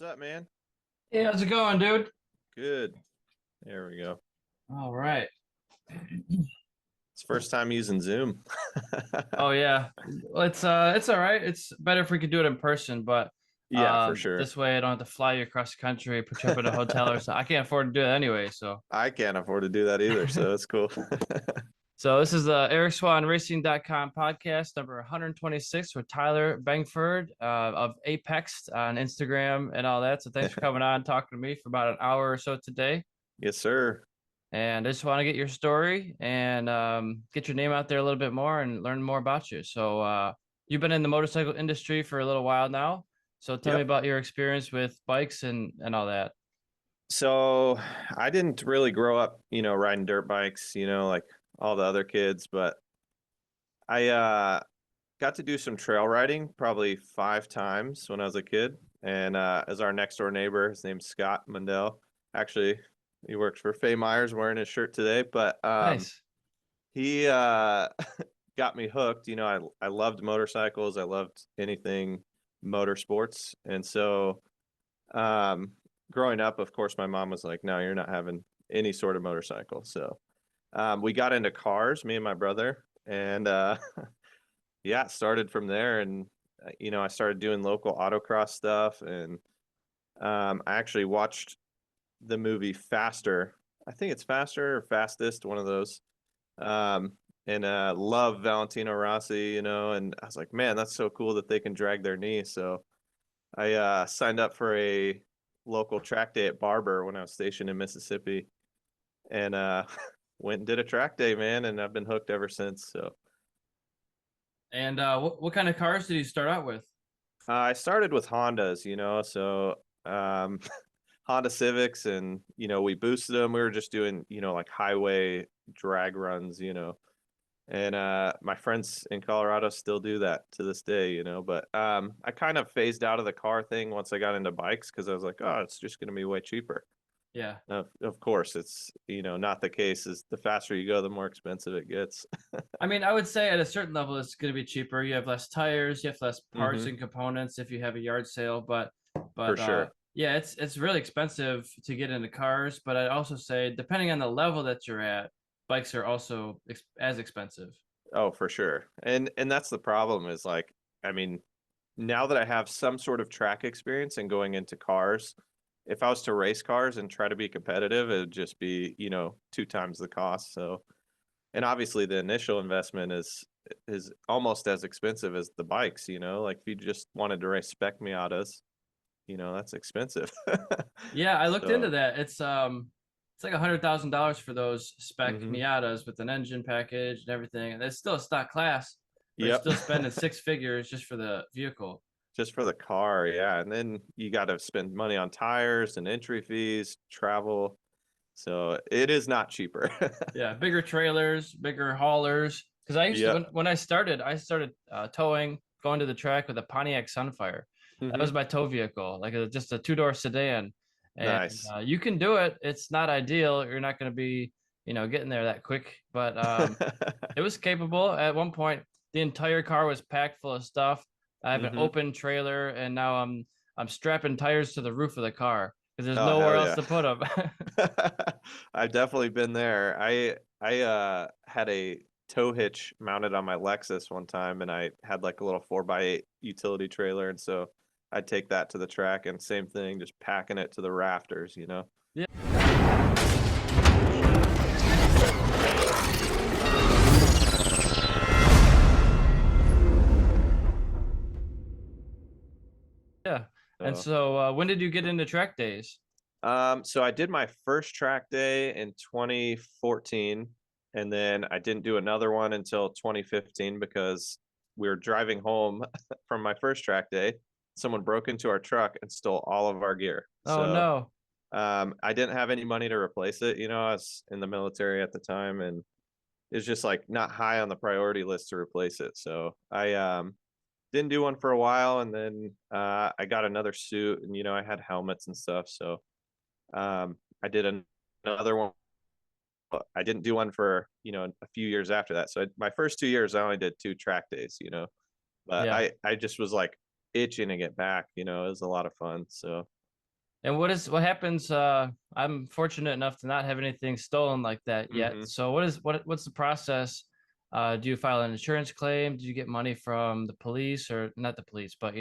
up, man? Hey, how's it going, dude? Good. There we go. All right. It's first time using Zoom. Oh yeah. Well, it's all right. It's better if we could do it in person, but Yeah, for sure. this way I don't have to fly you across the country, put you up in a hotel or something. I can't afford to do it anyway, so I can't afford to do that either, so it's cool. so this is the EricSwahnRacing.com podcast number 126 with Tyler Bengford of Apex on Instagram and all that. So thanks for coming on, talking to me for about an hour or so today. Yes, sir. And I just want to get your story and get your name out there a little bit more and learn more about you. So, you've been in the motorcycle industry for a little while now. So, tell me Yep. about your experience with bikes and all that. So I didn't really grow up, riding dirt bikes, like all the other kids, but I got to do some trail riding probably 5 times when I was a kid. And as our next door neighbor, his name's Scott Mundell. Actually, he works for Fay Myers wearing his shirt today, but Nice. he got me hooked. I loved motorcycles. I loved anything motorsports. And so growing up, of course, my mom was like, no, you're not having any sort of motorcycle. So we got into cars, me and my brother, and yeah, it started from there. And I started doing local autocross stuff, and I actually watched the movie Faster. I think it's Faster or Fastest, one of those. And love Valentino Rossi, and I was like, man, that's so cool that they can drag their knee. So I signed up for a local track day at Barber when I was stationed in Mississippi, and went and did a track day, man, and I've been hooked ever since. So And what kind of cars did you start out with? I started with Hondas, so Honda Civics, and we boosted them. We were just doing, like highway drag runs, and my friends in Colorado still do that to this day, but I kind of phased out of the car thing once I got into bikes because I was like, oh, it's just going to be way cheaper. Yeah. Of course, it's not the case. Is the faster you go, the more expensive it gets. I mean, I would say at a certain level, it's going to be cheaper. You have less tires, you have less parts Hmm. and components if you have a yard sale, For but sure. yeah, it's really expensive to get into cars. But I'd also say, depending on the level that you're at, bikes are also as expensive. Oh, for sure. And that's the problem is like, I mean, now that I have some sort of track experience and going into cars, if I was to race cars and try to be competitive, it would just be, 2 times the cost. So, and obviously the initial investment is almost as expensive as the bikes, like if you just wanted to race spec Miatas, that's expensive. Yeah, I looked into So, that. It's like $100,000 for those spec hmm. Miatas with an engine package and everything, and it's still a stock class, but you're Yep. still spending six figures just for the vehicle. Just for the car, yeah. And then you got to spend money on tires and entry fees, travel. So it is not cheaper. Yeah, bigger trailers, bigger haulers. Because I used to Yep. when I started towing, going to the track with a Pontiac Sunfire. That was Hmm. my tow vehicle, like just a two-door sedan, and Nice. you can do it. It's not ideal. You're not going to be, getting there that quick, but it was capable. At one point, the entire car was packed full of stuff. I have an Hmm. open trailer, and now I'm strapping tires to the roof of the car because there's Oh, nowhere hell else yeah. to put them. I've definitely been there. I had a tow hitch mounted on my Lexus one time, and I had like a little 4x8 utility trailer, and so I'd take that to the track, and same thing, just packing it to the rafters. Yeah. Yeah. And So so, when did you get into track days? so I did my first track day in 2014, and then I didn't do another one until 2015 because we were driving home from my first track day. Someone broke into our truck and stole all of our gear. Oh So no. I didn't have any money to replace it. I was in the military at the time, and it's just like not high on the priority list to replace it. So I didn't do one for a while, and then I got another suit, and I had helmets and stuff. So I did another one. I didn't do one for a few years after that. So my first 2 years, I only did 2 track days. But Yeah. I just was like itching to get back. It was a lot of fun. So And what happens? I'm fortunate enough to not have anything stolen like that yet. Hmm. So what's the process? Do you file an insurance claim? Do you get money from the police, or not the police, but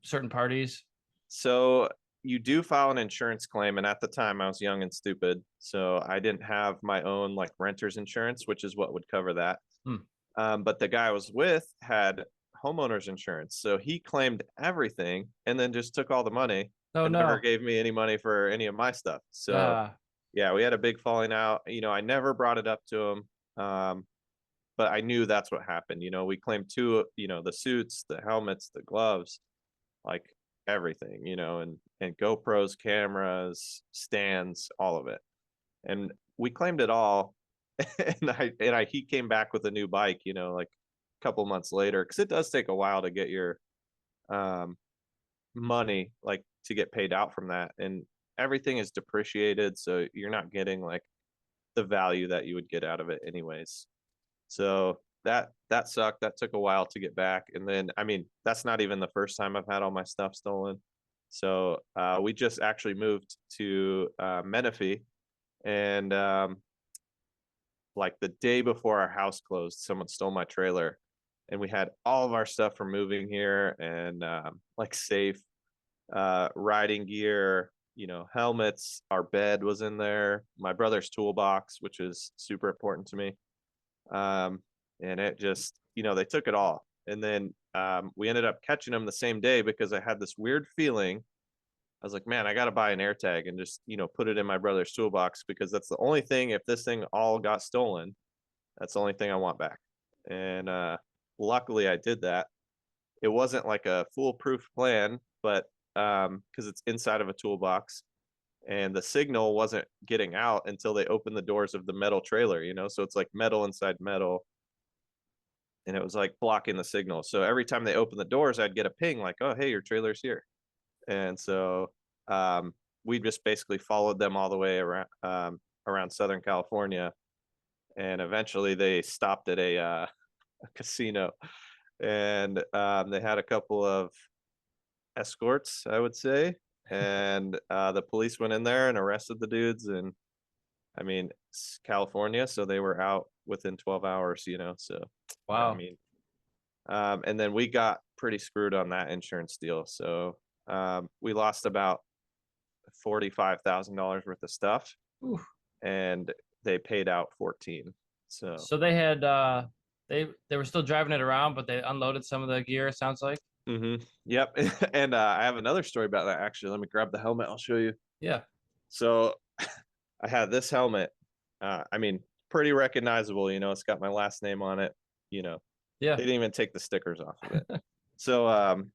certain parties? So you do file an insurance claim, and at the time I was young and stupid, so I didn't have my own like renter's insurance, which is what would cover that. Hmm. But the guy I was with had homeowner's insurance, so he claimed everything and then just took all the money Oh and never no. gave me any money for any of my stuff. So Uh, yeah, we had a big falling out. I never brought it up to him, but I knew that's what happened. We claimed two, the suits, the helmets, the gloves, like everything, and GoPros, cameras, stands, all of it. And we claimed it all. And he came back with a new bike, like a couple months later, because it does take a while to get your um money, like to get paid out from that. And everything is depreciated, so you're not getting like the value that you would get out of it anyways. So that sucked. That took a while to get back. And then, I mean, that's not even the first time I've had all my stuff stolen. So we just actually moved to Menifee, and like the day before our house closed, someone stole my trailer, and we had all of our stuff from moving here, and like safe, riding gear, helmets. Our bed was in there. My brother's toolbox, which is super important to me. Um, and it just, they took it all. And then we ended up catching them the same day because I had this weird feeling. I was like, man, I got to buy an air tag and just, put it in my brother's toolbox, because that's the only thing, if this thing all got stolen, that's the only thing I want back. And luckily I did that. It wasn't like a foolproof plan, but because it's inside of a toolbox, and the signal wasn't getting out until they opened the doors of the metal trailer, so it's like metal inside metal, and it was like blocking the signal. So every time they opened the doors, I'd get a ping like, oh, hey, your trailer's here. And so um, we just basically followed them all the way around Southern California, and eventually they stopped at a casino, and they had a couple of escorts, I would say, and the police went in there and arrested the dudes. And I mean, it's California, so they were out within 12 hours, so I wow. mean, and then we got pretty screwed on that insurance deal. So we lost about $45,000 worth of stuff, Oof. and they paid out 14. So So they had they were still driving it around, but they unloaded some of the gear, it sounds like. yep. And I have another story about that, actually. Let me grab the helmet, I'll show you. Yeah. So I had this helmet. I mean, pretty recognizable, it's got my last name on it, you know. Yeah. They didn't even take the stickers off of it. So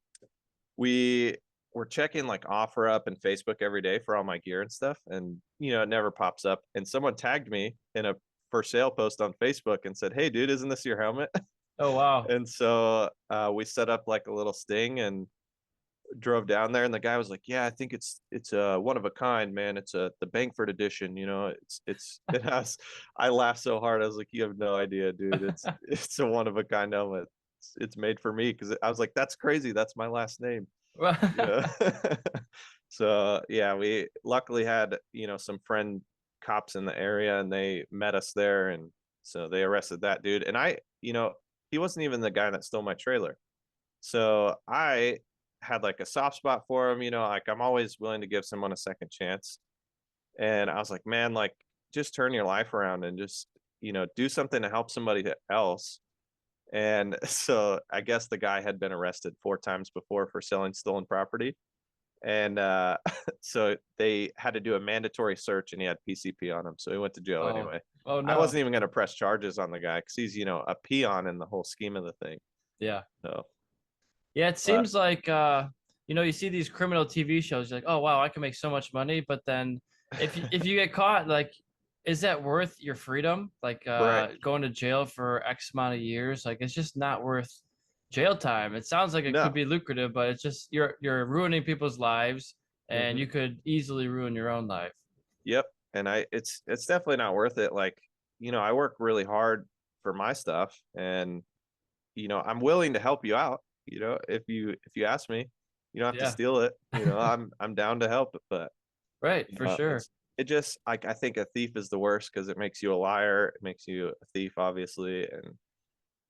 we were checking like OfferUp and Facebook every day for all my gear and stuff, and it never pops up. And someone tagged me in a for sale post on Facebook and said, "Hey, dude, isn't this your helmet?" Oh wow. And so we set up like a little sting and drove down there, and the guy was like, "Yeah, I think it's a one of a kind, man. It's the Bengford edition. It's it has." I laughed so hard. I was like, "You have no idea, dude. It's a one of a kind helmet. It's made for me." Because I was like, "That's crazy. That's my last name." Yeah. So yeah, we luckily had some friend cops in the area, and they met us there, and so they arrested that dude. And he wasn't even the guy that stole my trailer. So I had like a soft spot for him, like I'm always willing to give someone a second chance. And I was like, man, like just turn your life around and just, do something to help somebody else. And so I guess the guy had been arrested 4 times before for selling stolen property. And so they had to do a mandatory search, and he had PCP on him. So he went to jail Oh. anyway. Oh I no. wasn't even going to press charges on the guy because he's, a peon in the whole scheme of the thing. Yeah. So, Yeah, it but seems like you see these criminal TV shows, you're like, oh wow, I can make so much money, but then if you get caught, like, is that worth your freedom? Like right. going to jail for X amount of years? Like it's just not worth jail time. It sounds like it could No. be lucrative, but it's just you're ruining people's lives, and Hmm. you could easily ruin your own life. Yep. And it's definitely not worth it. Like, I work really hard for my stuff, and I'm willing to help you out, if you ask me. You don't have to Yeah. steal it. I'm down to help, but Right. For sure. it just like I think a thief is the worst because it makes you a liar, it makes you a thief, obviously, and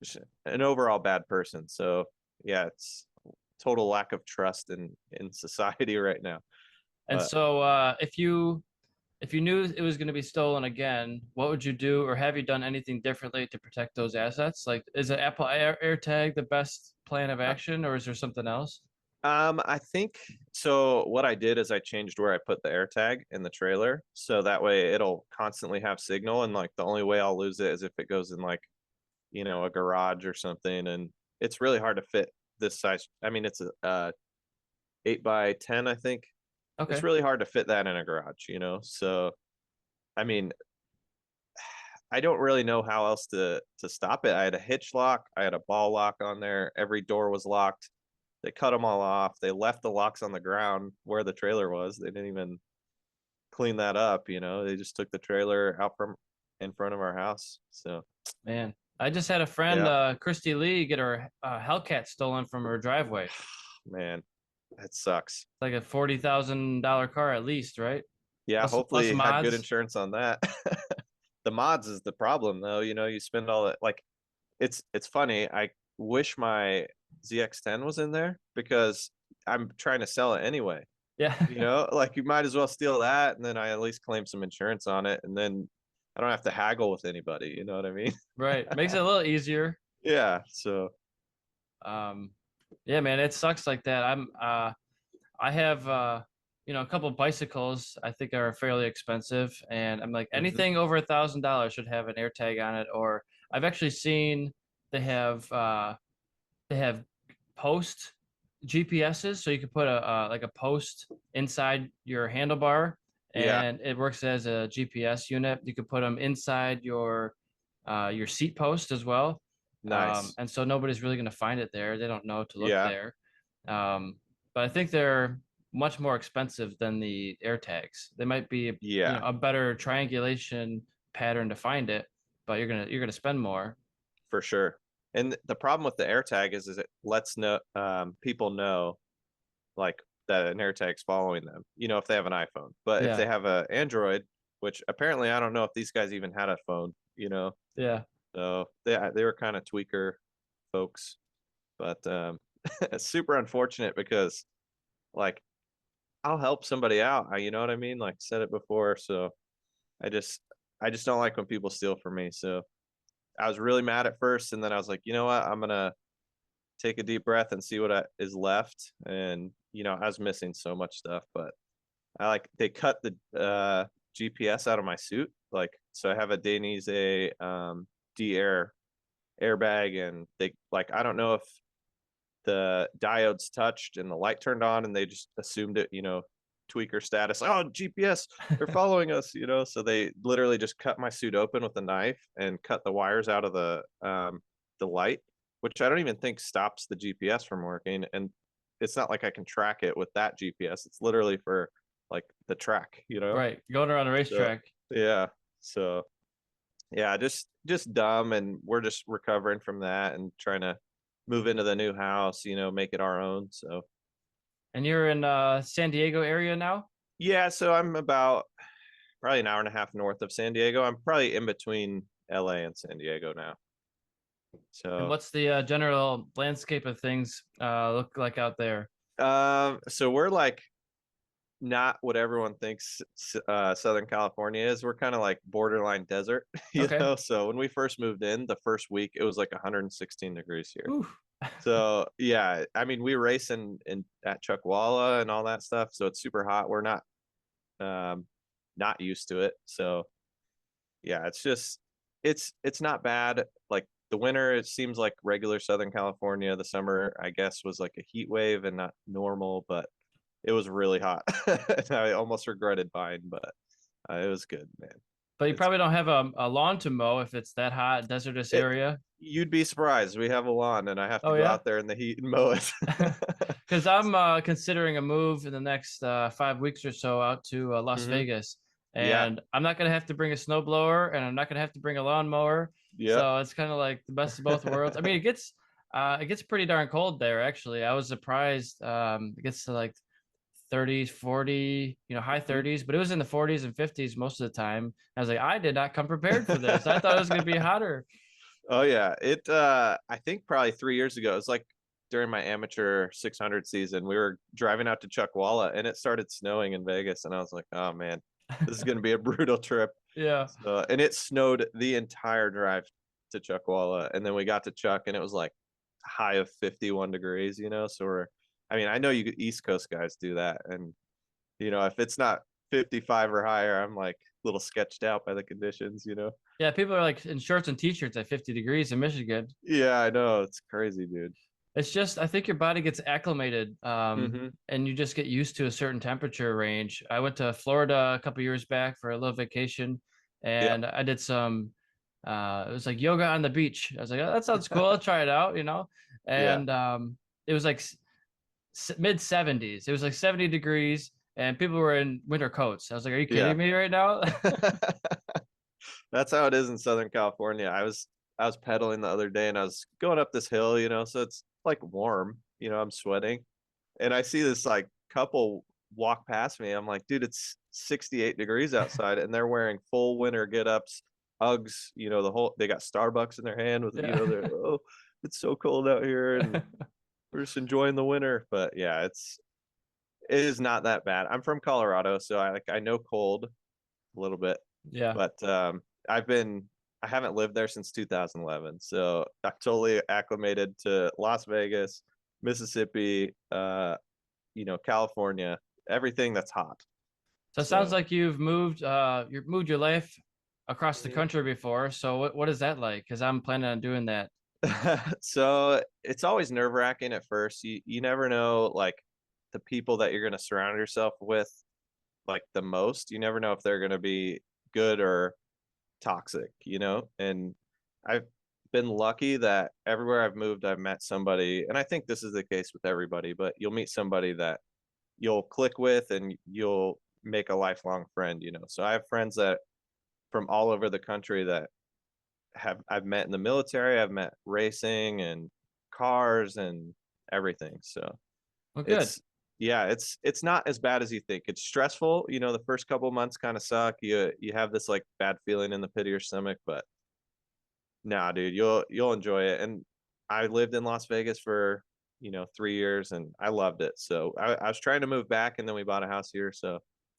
just an overall bad person. So yeah, it's total lack of trust in society right now. And But so, if you knew it was going to be stolen again, what would you do, or have you done anything differently to protect those assets? Like, is an Apple AirTag the best plan of uh, action, or is there something else? I think so. What I did is I changed where I put the AirTag in the trailer, so that way it'll constantly have signal, and like the only way I'll lose it is if it goes in like a garage or something, and it's really hard to fit this size. I mean, it's a 8 by 10, I think. It's Okay. really hard to fit that in a garage, So I mean, I don't really know how else to stop it. I had a hitch lock, I had a ball lock on there. Every door was locked. They cut them all off. They left the locks on the ground where the trailer was. They didn't even clean that up. They just took the trailer out from in front of our house. So Man, I just had a friend, yeah, Christy Lee, get her Hellcat stolen from her driveway. man, that sucks. Like a $40,000 car at least, right? Yeah, Plus hopefully had good mods. insurance on that. The mods is the problem though. You spend all that like it's funny. I wish my ZX10 was in there because I'm trying to sell it anyway. Yeah. Like you might as well steal that and then I at least claim some insurance on it and then I don't have to haggle with anybody, you know what I mean? Right. Makes it a little easier. Yeah, so Um, yeah, man, it sucks like that. I have a couple bicycles I think are fairly expensive, and I'm like mhm. anything over $1,000 should have an AirTag on it. Or I've actually seen they have uh they have post GPSs, so you can put a post inside your handlebar, Yeah, and it works as a GPS unit. You could put them inside your seat post as well, nice. and so nobody's really going to find it there. They don't know to look Yeah, there, um, but I think they're much more expensive than the AirTags. They might be yeah, a better triangulation pattern to find it, but you're gonna spend more. for sure. And the problem with the AirTag is it lets people know like that an AirTag's following them, if they have an iPhone. But if they Yeah, have a Android, which apparently I don't know if these guys even had a phone, yeah. so they were kind of tweaker folks. But it's super unfortunate because like I'll help somebody out. You know what I mean? Like said it before. So I just I just don't like when people steal from me. So I was really mad at first, and then I was like, you know what? I'm gonna take a deep breath and see what is left. And I was missing so much stuff, but they cut the GPS out of my suit. Like so I have a Dainese D Air airbag and they like I don't know if the diodes touched and the light turned on and they just assumed it, tweaker status. Oh, GPS, they're following us, So they literally just cut my suit open with a knife and cut the wires out of the light, which I don't even think stops the GPS from working. And it's not like I can track it with that GPS. It's literally for like the track. Right, going around a So racetrack. yeah. So yeah, just dumb and we're just recovering from that and trying to move into the new house, make it our own. So And you're in San Diego area now? yeah, so I'm about probably an hour and a half north of San Diego. I'm probably in between LA and San Diego now. And So what's the general landscape of things look like out there? so we're like not what everyone thinks Southern California is. We're kind of like borderline desert, Okay. So when we first moved in, the first week it was like 116 degrees here. Ooh. So yeah, I mean we race in at Chuckwalla and all that stuff, so it's super hot. We're um not used to it. So yeah, it's not bad. Like the winter, it seems like regular Southern California. The summer, I guess, was like a heat wave and not normal, but it was really hot. I almost regretted buying, but it was good, man. But you It's probably don't have a lawn to mow if it's that hot, desertous it. area. You'd be surprised. We have a lawn, and I have to Oh go yeah. out there in the heat and mow it. Because I'm considering a move in the next 5 weeks or so out to Las Hmm. Vegas, Yeah. and I'm not gonna have to bring a snowblower, and I'm not gonna have to bring a lawnmower. Yep. So it's kind of like the best of both worlds. I mean, it gets It gets pretty darn cold there, actually. I was surprised. It gets to like 30s, 40, high Mhm. 30s, but it was in the 40s and 50s most of the time. I was like, I did not come prepared for this. I thought it was going to be hotter. Oh yeah, I think probably 3 years ago. It was like during my amateur 600 season. We were driving out to Chuckwalla, and it started snowing in Vegas, and I was like, oh man, this is gonna be a brutal trip. Yeah. So, and it snowed the entire drive to Chuckwalla, and then we got to Chuck, and it was like a high of 51 degrees. So I mean, I know you East Coast guys do that, and if it's not 55 or higher, I'm like a little sketched out by the conditions. Yeah. People are like in shorts and t-shirts at 50 degrees in Michigan. Yeah, I know. It's crazy, dude. It's just, I think your body gets acclimated, Hmm. and you just get used to a certain temperature range. I went to Florida a couple years back for a little vacation, Yep. and I did some, it was like yoga on the beach. I was like, oh, that sounds cool. I'll try it out. Yeah. And it was like mid 70s. It was like 70 degrees, and people were in winter coats. I was like, are you Yeah. kidding me right now? That's how it is in Southern California. I was pedaling the other day and I was going up this hill, so it's like warm, I'm sweating. And I see this like couple walk past me. I'm like, dude, it's 68 degrees outside and they're wearing full winter get-ups, Uggs, they got Starbucks in their hand with, Yeah. they're, oh, it's so cold out here and we're just enjoying the winter. But yeah, it is not that bad. I'm from Colorado, so I know cold a little bit, Yeah. but I haven't lived there since 2011, so I'm totally acclimated to Las Vegas, Mississippi, California, everything that's hot. So it sounds So like you've moved your life across the country before. So what is that like? Because I'm planning on doing that. so it's always nerve-wracking at first. You never know like the people that you're going to surround yourself with like the most. You never know if they're going to be good or toxic. And I've been lucky that everywhere I've moved, I've met somebody, and I think this is the case with everybody, but you'll meet somebody that you'll click with and you'll make a lifelong friend. So I have friends that from all over the country that I've met in the military, I've met racing and cars and everything. So Well, good. it's yeah, it's not as bad as you think. It's stressful, the first couple of months kind of suck. You have this like bad feeling in the pit of your stomach, but nah, dude, you'll enjoy it. And I lived in Las Vegas for 3 years, and I loved it. So I was trying to move back, and then we bought a house here. So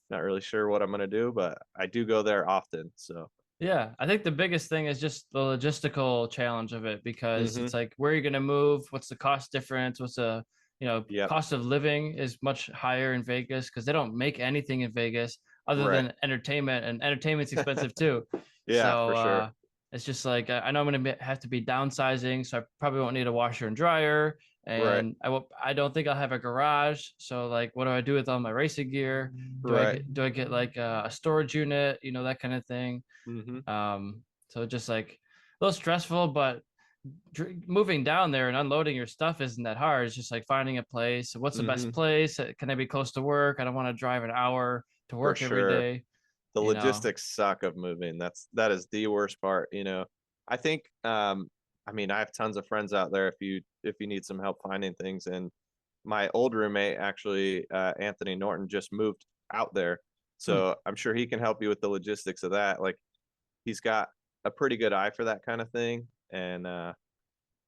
not really sure what I'm gonna do, but I do go there often. So Yeah, I think the biggest thing is just the logistical challenge of it because hmm it's like where are you going to move? What's the cost difference? What's the, yep, cost of living is much higher in Vegas because they don't make anything in Vegas other right. than entertainment, and entertainment's expensive too. Yeah, So for sure. it's just like I know I'm going to have to be downsizing, so I probably won't need a washer and dryer, Right, and I don't think I'll have a garage. So like, what do I do with all my racing gear? right. Do I get like a storage unit? That kind of thing. hmm So just like a little stressful, but moving down there and unloading your stuff isn't that hard. It's just like finding a place. What's the best hmm place? Can I be close to work? I don't want to drive an hour to For work every sure. day. The You know, logistics suck of moving. That is the worst part. I think I mean I have tons of friends out there if you need some help finding things. And my old roommate actually, Anthony Norton, just moved out there. hmm. So I'm sure he can help you with the logistics of that. Like he's got a pretty good eye for that kind of thing. And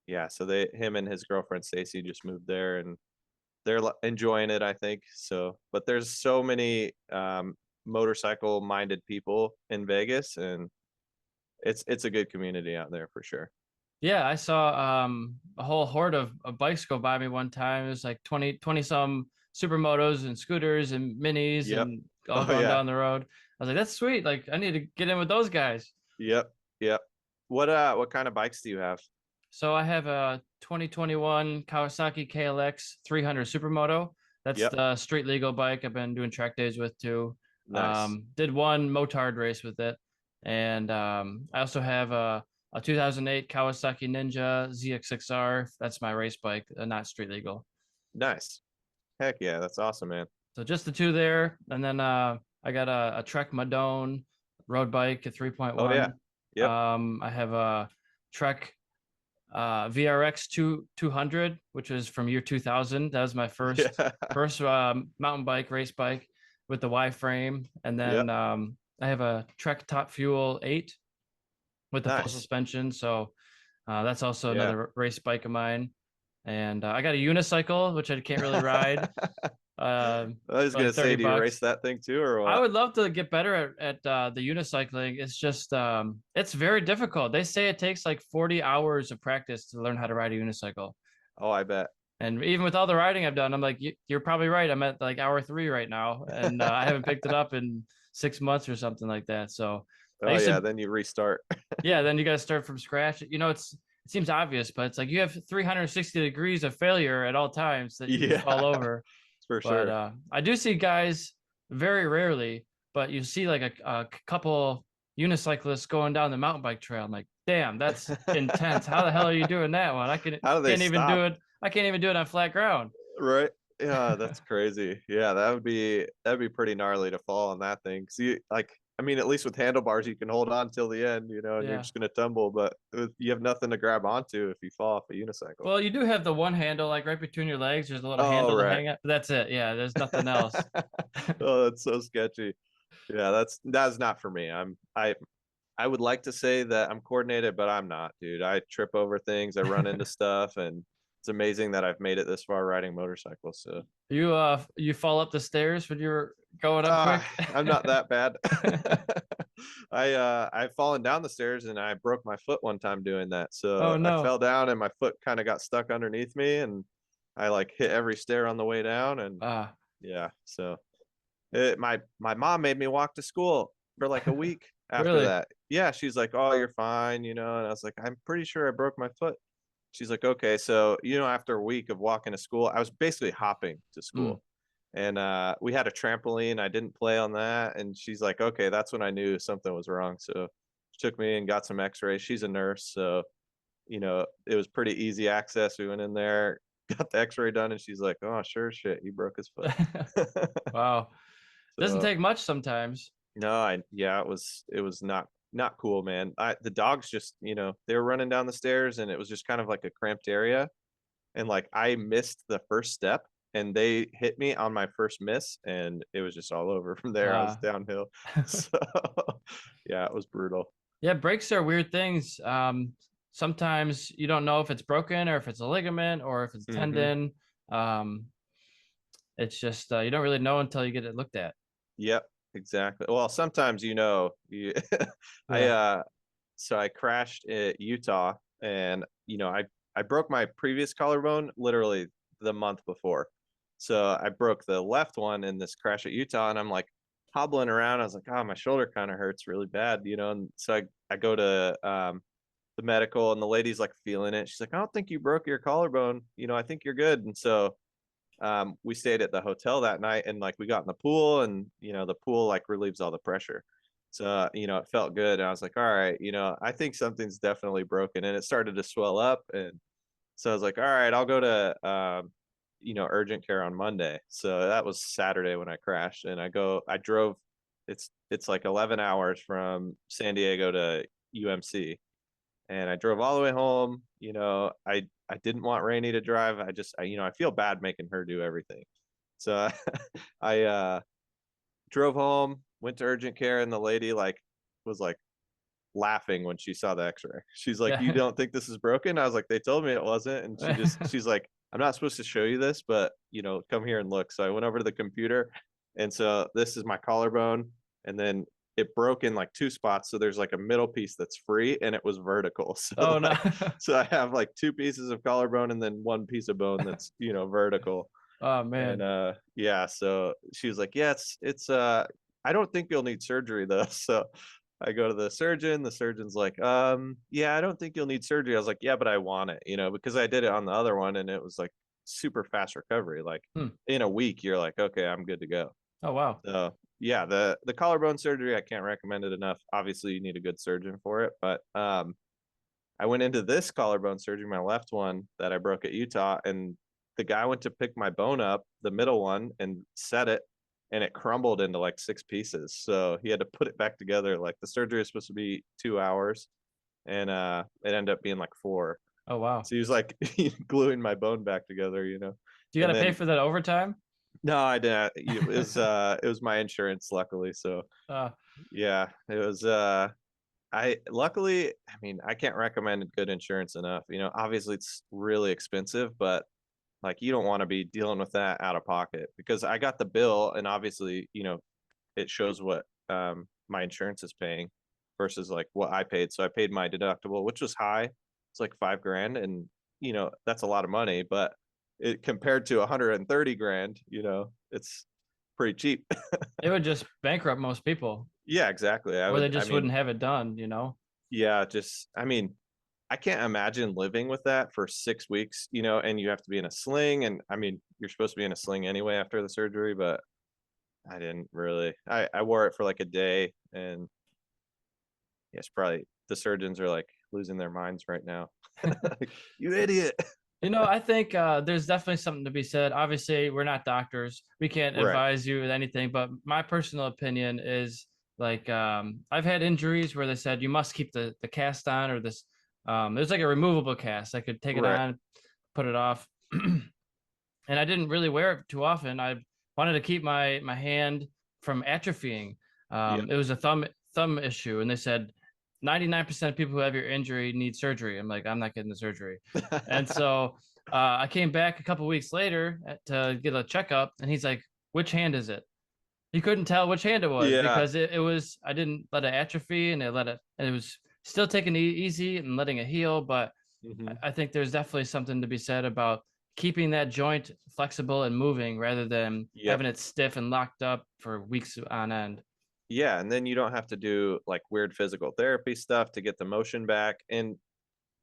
yeah, so him and his girlfriend Stacy just moved there, and they're enjoying it, I think. So, but there's so many motorcycle minded people in Vegas, and it's a good community out there for sure. Yeah, I saw a whole horde of bikes go by me one time. It was like 20 some supermotos and scooters and minis Yep. and all Oh going yeah. down the road. I was like, that's sweet. Like I need to get in with those guys. Yep. Yep. What kind of bikes do you have? So I have a 2021 Kawasaki KLX 300 Supermoto. That's Yep. the street legal bike I've been doing track days with too. Nice. Did one motard race with it, and I also have a 2008 Kawasaki Ninja ZX6R. That's my race bike, not street legal. Nice. Heck yeah, that's awesome, man. So just the two there, and then I got a Trek Madone road bike at Oh yeah. 3.1. Yep. I have a Trek VRX 200, which was from year 2000. That was my first Yeah. mountain bike, race bike with the Y frame. And then Yep. I have a Trek Top Fuel 8 with the full Nice. suspension. So that's also Yeah. another race bike of mine. And I got a unicycle, which I can't really ride. I was For gonna like 30 say, do you race bucks. that thing too, or I what? would love to get better at the unicycling. It's just it's very difficult. They say it takes like 40 hours of practice to learn how to ride a unicycle. Oh, I bet. And even with all the riding I've done, I'm like, you're probably right. I'm at like hour 3 right now, and I haven't picked it up in 6 months or something like that. So I Oh used yeah, to, then you restart. yeah. Then you got to start from scratch. It seems obvious, but it's like you have 360 degrees of failure at all times that you could fall Yeah, over. for But sure. I do see guys very rarely, but you see like a couple unicyclists going down the mountain bike trail. I'm like, damn, that's intense. How the hell are you doing that one? How do they Can't even do stop? it. I can't even do it on flat ground. Right? Yeah, that's crazy. Yeah, that'd be pretty gnarly to fall on that thing. See, like, I mean, at least with handlebars, you can hold on till the end, and you're Yeah. just gonna tumble. But you have nothing to grab onto if you fall off a unicycle. Well, you do have the one handle like right between your legs. There's a little Oh, handle to right. hang up. That's it. Yeah. There's nothing else. Oh, that's so sketchy. Yeah, that's not for me. I would like to say that I'm coordinated, but I'm not, dude. I trip over things, I run into stuff, and it's amazing that I've made it this far riding motorcycles. So You fall up the stairs when you're going up quick. I'm not that bad. I've fallen down the stairs and I broke my foot one time doing that. Oh So I no. fell down and my foot kind of got stuck underneath me and I like hit every stair on the way down and Ah, yeah, so my mom made me walk to school for like a week after really? that. Yeah, she's like, "Oh, you're fine," and I was like, "I'm pretty sure I broke my foot." She's like, "Okay." So, after a week of walking to school, I was basically hopping to Mm. school. And we had a trampoline. I didn't play on that. And she's like, "Okay, that's when I knew something was wrong." So she took me and got some x-rays. She's a nurse, so it was pretty easy access. We went in there, got the x-ray done, and she's like, "Oh, sure shit, he broke his foot." Wow. Doesn't So take much sometimes. no, yeah, it was not cool, man. The dogs just, they were running down the stairs and it was just kind of like a cramped area. And like I missed the first step and they hit me on my first miss and it was just all over from there. I was Uh, downhill. So yeah, it was brutal. yeah, brakes are weird things. Sometimes you don't know if it's broken or if it's a ligament or if it's Hmm. tendon. Um, it's just you don't really know until you get it looked at. Yep, exactly. Well, sometimes I Yeah. so I crashed at Utah and I broke my previous collarbone literally the month before. So I broke the left one in this crash at Utah and I'm like hobbling around. I was like, "Oh, my shoulder kind of hurts really bad," and so I go to the medical and the lady's like feeling it. She's like, "I don't think you broke your collarbone. I think you're good." And so we stayed at the hotel that night and like we got in the pool and the pool like relieves all the pressure. So it felt good and I was like, all right, I think something's definitely broken and it started to swell up and so I was like, all right, I'll go to urgent care on Monday. So that was Saturday when I crashed and I drove. It's like 11 hours from San Diego to UMC and I drove all the way home. I didn't want Rainey to drive. I feel bad making her do everything. So I drove home, went to urgent care, and the lady like was like laughing when she saw the X-ray. She's like, "You Yeah. don't think this is broken?" I was like, "They told me it wasn't," and she's like, "I'm not supposed to show you this, but come here and look." So I went over to the computer, and so this is my collarbone, and then it broke in like two spots. So there's like a middle piece that's free, and it was vertical. So Oh no. like, so I have like two pieces of collarbone and then one piece of bone that's vertical. Oh And man. yeah, so she was like, "Yeah, it's I don't think you'll need surgery though." So I go to the surgeon. The surgeon's like, yeah, I don't think you'll need surgery." I was like, "Yeah, but I want it, because I did it on the other one and it was like super fast recovery. Like Hmm. in a week, you're like, okay, I'm good to go." Oh wow. So yeah, the collarbone surgery, I can't recommend it enough. Obviously, you need a good surgeon for it, but I went into this collarbone surgery, my left one that I broke at Utah, and the guy went to pick my bone up, the middle one, and set it, and it crumbled into like six pieces. So he had to put it back together. Like the surgery is supposed to be 2 hours, and it ended up being like 4. Oh wow. So he was like gluing my bone back together, Do you got And to pay then for that overtime? no, I didn't. It was my insurance, luckily. So Uh, yeah, it was I luckily, I mean, I can't recommend good insurance enough. Obviously it's really expensive, but like you don't want to be dealing with that out of pocket because I got the bill and obviously, it shows what my insurance is paying versus like what I paid. So I paid my deductible, which was high. It's like 5 grand, and that's a lot of money, but it compared to 130 grand, it's pretty cheap. it would just bankrupt most people, Yeah, exactly. or they I just mean, wouldn't have it done, yeah, I mean, I can't imagine living with that for 6 weeks, and you have to be in a sling. And I mean, you're supposed to be in a sling anyway after the surgery, but I didn't really. I wore it for like a day, and yes, probably the surgeons are like losing their minds right now. Like, you idiot. I think there's definitely something to be said. Obviously, we're not doctors. We can't Right. advise you with anything, but my personal opinion is like I've had injuries where they said you must keep the cast on or this there's like a removable cast. I could take it Right. on, put it off. And I didn't really wear it too often. I wanted to keep my hand from atrophying. Yeah. It was a thumb issue, and they said 99% of people who have your injury need surgery. I'm like, I'm not getting the surgery, and so I came back a couple weeks later to get a checkup, and he's like, "Which hand is it?" He couldn't tell which hand it was Yeah. because it was I didn't let it atrophy, and it was still taking it easy and letting it heal, but Hmm. I think there's definitely something to be said about keeping that joint flexible and moving rather than Yep. having it stiff and locked up for weeks on end. Yeah, and then you don't have to do like weird physical therapy stuff to get the motion back. And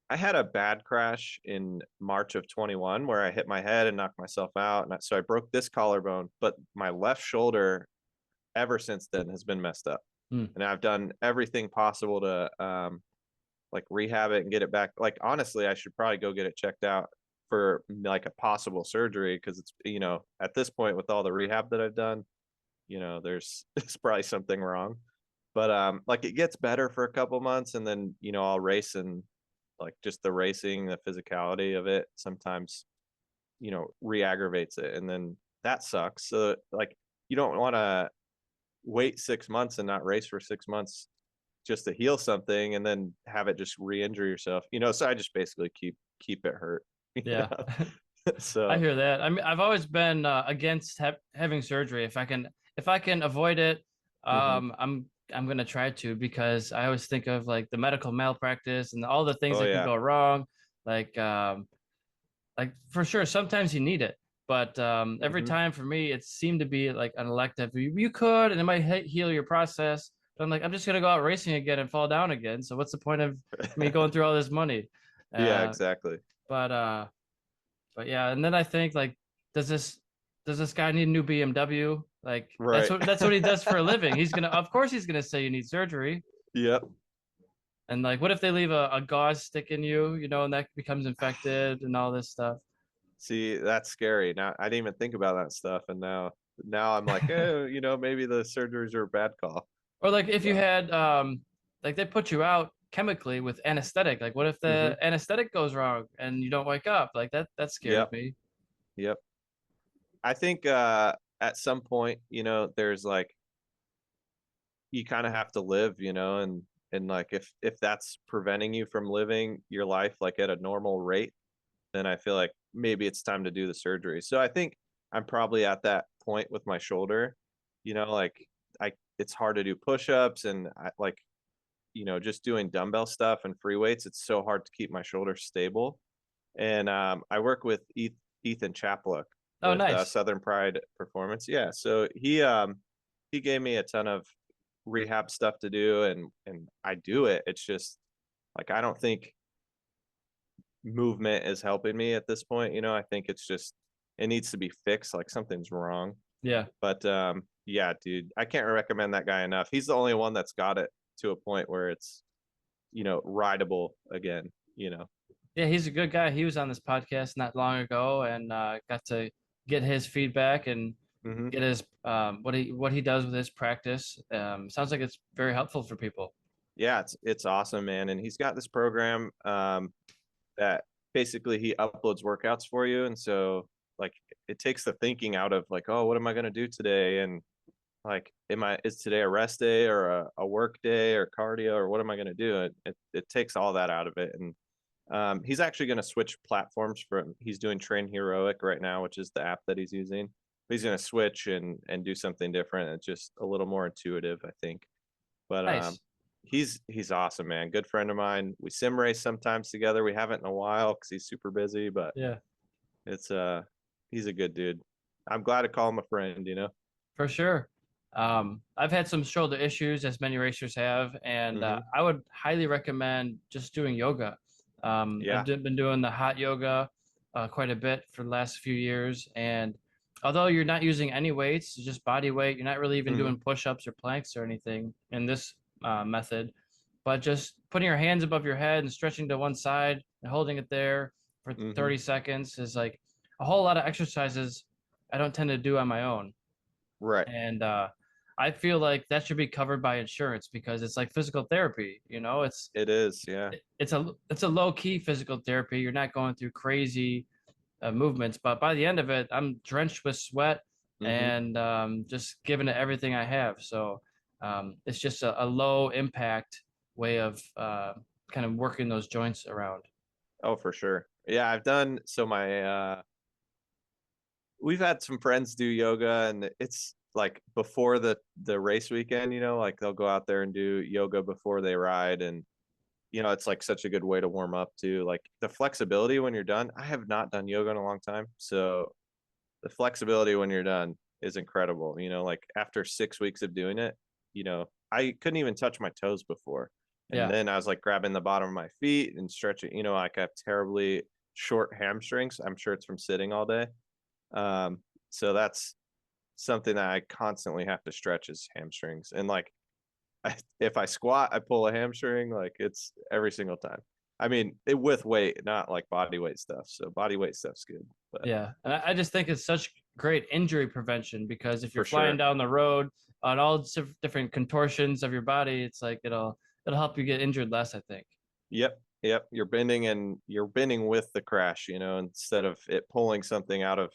I had a bad crash in March of 21 where I hit my head and knocked myself out. And so I broke this collarbone, but my left shoulder ever since then has been messed up. Hmm. And I've done everything possible to like rehab it and get it back. Like honestly, I should probably go get it checked out for like a possible surgery because it's at this point with all the rehab that I've done, there's it's probably something wrong. But like it gets better for a couple months and then I'll race, and like just the racing, the physicality of it sometimes re-aggravates it, and then that sucks. So like you don't want to wait 6 months and not race for 6 months just to heal something and then have it just re-injure yourself. So I just basically keep it hurt. Yeah, I So hear that. I mean, I've always been against having surgery if I can avoid it. mhm. I'm gonna try to because I always think of like the medical malpractice and all the things Oh that could yeah. go wrong. Like like for sure sometimes you need it, but every Hmm. time for me it seemed to be like an elective. You could and it might heal your process, but I'm like, I'm just gonna go out racing again and fall down again, so what's the point of me going through all this money? Yeah, uh exactly. but uh but yeah, and then I think like, does this guy need a new BMW? Like Right. that's what he does for a living. He's gonna, of course he's gonna say you need surgery. Yep. And like, what if they leave a gauze stick in you, and that becomes infected and all this stuff? See, that's scary. Now I didn't even think about that stuff, and now I'm like, maybe the surgeries are a bad call. Or like if you But had like they put you out chemically with anesthetic. Like what if the hmm. anesthetic goes wrong and you don't wake up? Like that scares Yep. me. Yep. I think at some point, there's like you kind of have to live, and like if that's preventing you from living your life like at a normal rate, then I feel like maybe it's time to do the surgery. So I think I'm probably at that point with my shoulder, like it's hard to do push-ups, and I like, just doing dumbbell stuff and free weights, it's so hard to keep my shoulder stable. And I work with Ethan Chaplock Oh, with nice. Southern Pride Performance. Yeah, so he gave me a ton of rehab stuff to do, and I do it. It's just like I don't think movement is helping me at this point. I think it's just it needs to be fixed. Like something's wrong. Yeah. But yeah, dude, I can't recommend that guy enough. He's the only one that's got it to a point where it's rideable again. Yeah, he's a good guy. He was on this podcast not long ago and got to get his feedback and Hmm. get his what he does with his practice. Sounds like it's very helpful for people. Yeah, it's awesome, man. And he's got this program that basically he uploads workouts for you, and so like it takes the thinking out of like, oh, what am I going to do today, and like, is today a rest day or a work day or cardio, or what am I going to do? It takes all that out of it. And he's actually going to switch platforms he's doing Train Heroic right now, which is the app that he's using. He's going to switch and do something different. It's just a little more intuitive, I think. But Nice. he's awesome, man. Good friend of mine. We sim race sometimes together. We haven't in a while because he's super busy, but Yeah, it's he's a good dude. I'm glad to call him a friend, you know. for sure. I've had some shoulder issues, as many racers have, and Hmm. I would highly recommend just doing yoga. I've Yeah. been doing the hot yoga quite a bit for the last few years, and although you're not using any weights, it's just body weight, you're not really even Hmm. doing push-ups or planks or anything in this method, but just putting your hands above your head and stretching to one side and holding it there for Hmm. 30 seconds is like a whole lot of exercises I don't tend to do on my own. Right. And I feel like that should be covered by insurance because it's like physical therapy. You know, It is, yeah. it's a low key physical therapy. You're not going through crazy movements, but by the end of it, I'm drenched with sweat Hmm. and just giving it everything I have. So it's just a low impact way of kind of working those joints around. Oh, for sure. Yeah, I've done so my we've had some friends do yoga, and it's like before the race weekend, you know, like they'll go out there and do yoga before they ride, and you know, it's like such a good way to warm up too. Like the flexibility when you're done. I have not done yoga in a long time, so the flexibility when you're done is incredible. You know, like after 6 weeks of doing it, you know, I couldn't even touch my toes before. And Yeah, then I was like grabbing the bottom of my feet and stretching, you know, like I have terribly short hamstrings. I'm sure it's from sitting all day. Um, so that's something that I constantly have to stretch is hamstrings. And like if I squat, I pull a hamstring, like it's every single time. I mean, with weight, not like body weight stuff. So body weight stuff's good, but yeah. And I just think it's such great injury prevention because if you're for flying sure. down the road on all different contortions of your body, it's like it'll help you get injured less, I think. Yep. Yep. You're bending with the crash, you know, instead of it pulling something out of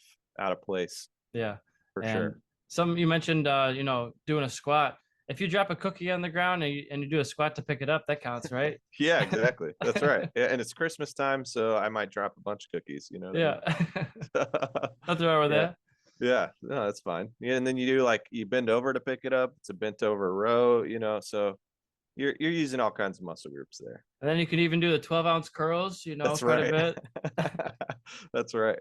place Yeah. for And sure. some you mentioned doing a squat. If you drop a cookie on the ground and you do a squat to pick it up, that counts, right? Yeah, exactly. That's right. Yeah, and it's Christmas time, so I might drop a bunch of cookies, you know what I Yeah. mean? Nothing wrong with Yeah. that. Yeah. No, that's fine. Yeah, and then you do like you bend over to pick it up. It's a bent over row, you know, so you're using all kinds of muscle groups there. And then you can even do the 12-ounce curls, That's quite a right. bit. That's right.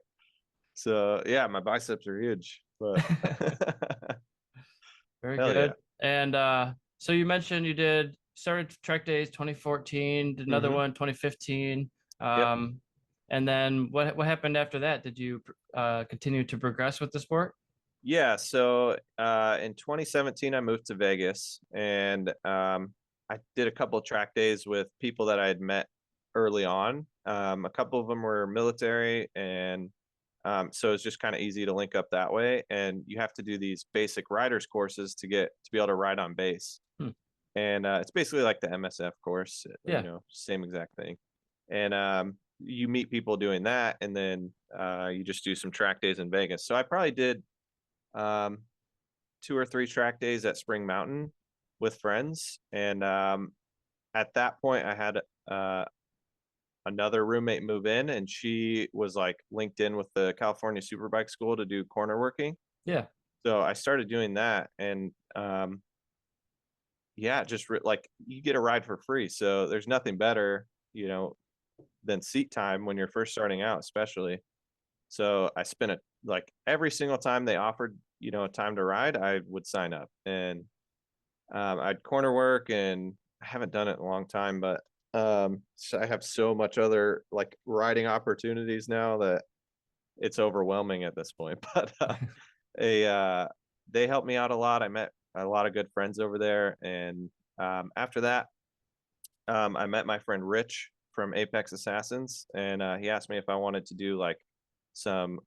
So yeah, my biceps are huge, but Very hell yeah. good. And so you mentioned you did started track days 2014, did another Hmm. one 2015. Yep. And then what happened after that? Did you continue to progress with the sport? Yeah. So in 2017, I moved to Vegas, and I did a couple of track days with people that I had met early on. A couple of them were military, and so it's just kind of easy to link up that way. And you have to do these basic riders courses to be able to ride on base. Hmm. And it's basically like the MSF course, you Yeah. know, same exact thing. And you meet people doing that, and then you just do some track days in Vegas. So I probably did um, 2 or 3 track days at Spring Mountain with friends, and at that point, I had uh, another roommate move in, and she was like linked in with the California Superbike School to do corner working. Yeah. So I started doing that, and yeah, like you get a ride for free. So there's nothing better, you know, than seat time when you're first starting out, especially. So I spent it like every single time they offered, you know, a time to ride, I would sign up, and I'd corner work, and I haven't done it in a long time, but so I have so much other like riding opportunities now that it's overwhelming at this point. But a they helped me out a lot. I met a lot of good friends over there, and after that, I met my friend Rich from Apex Assassins, and he asked me if I wanted to do like some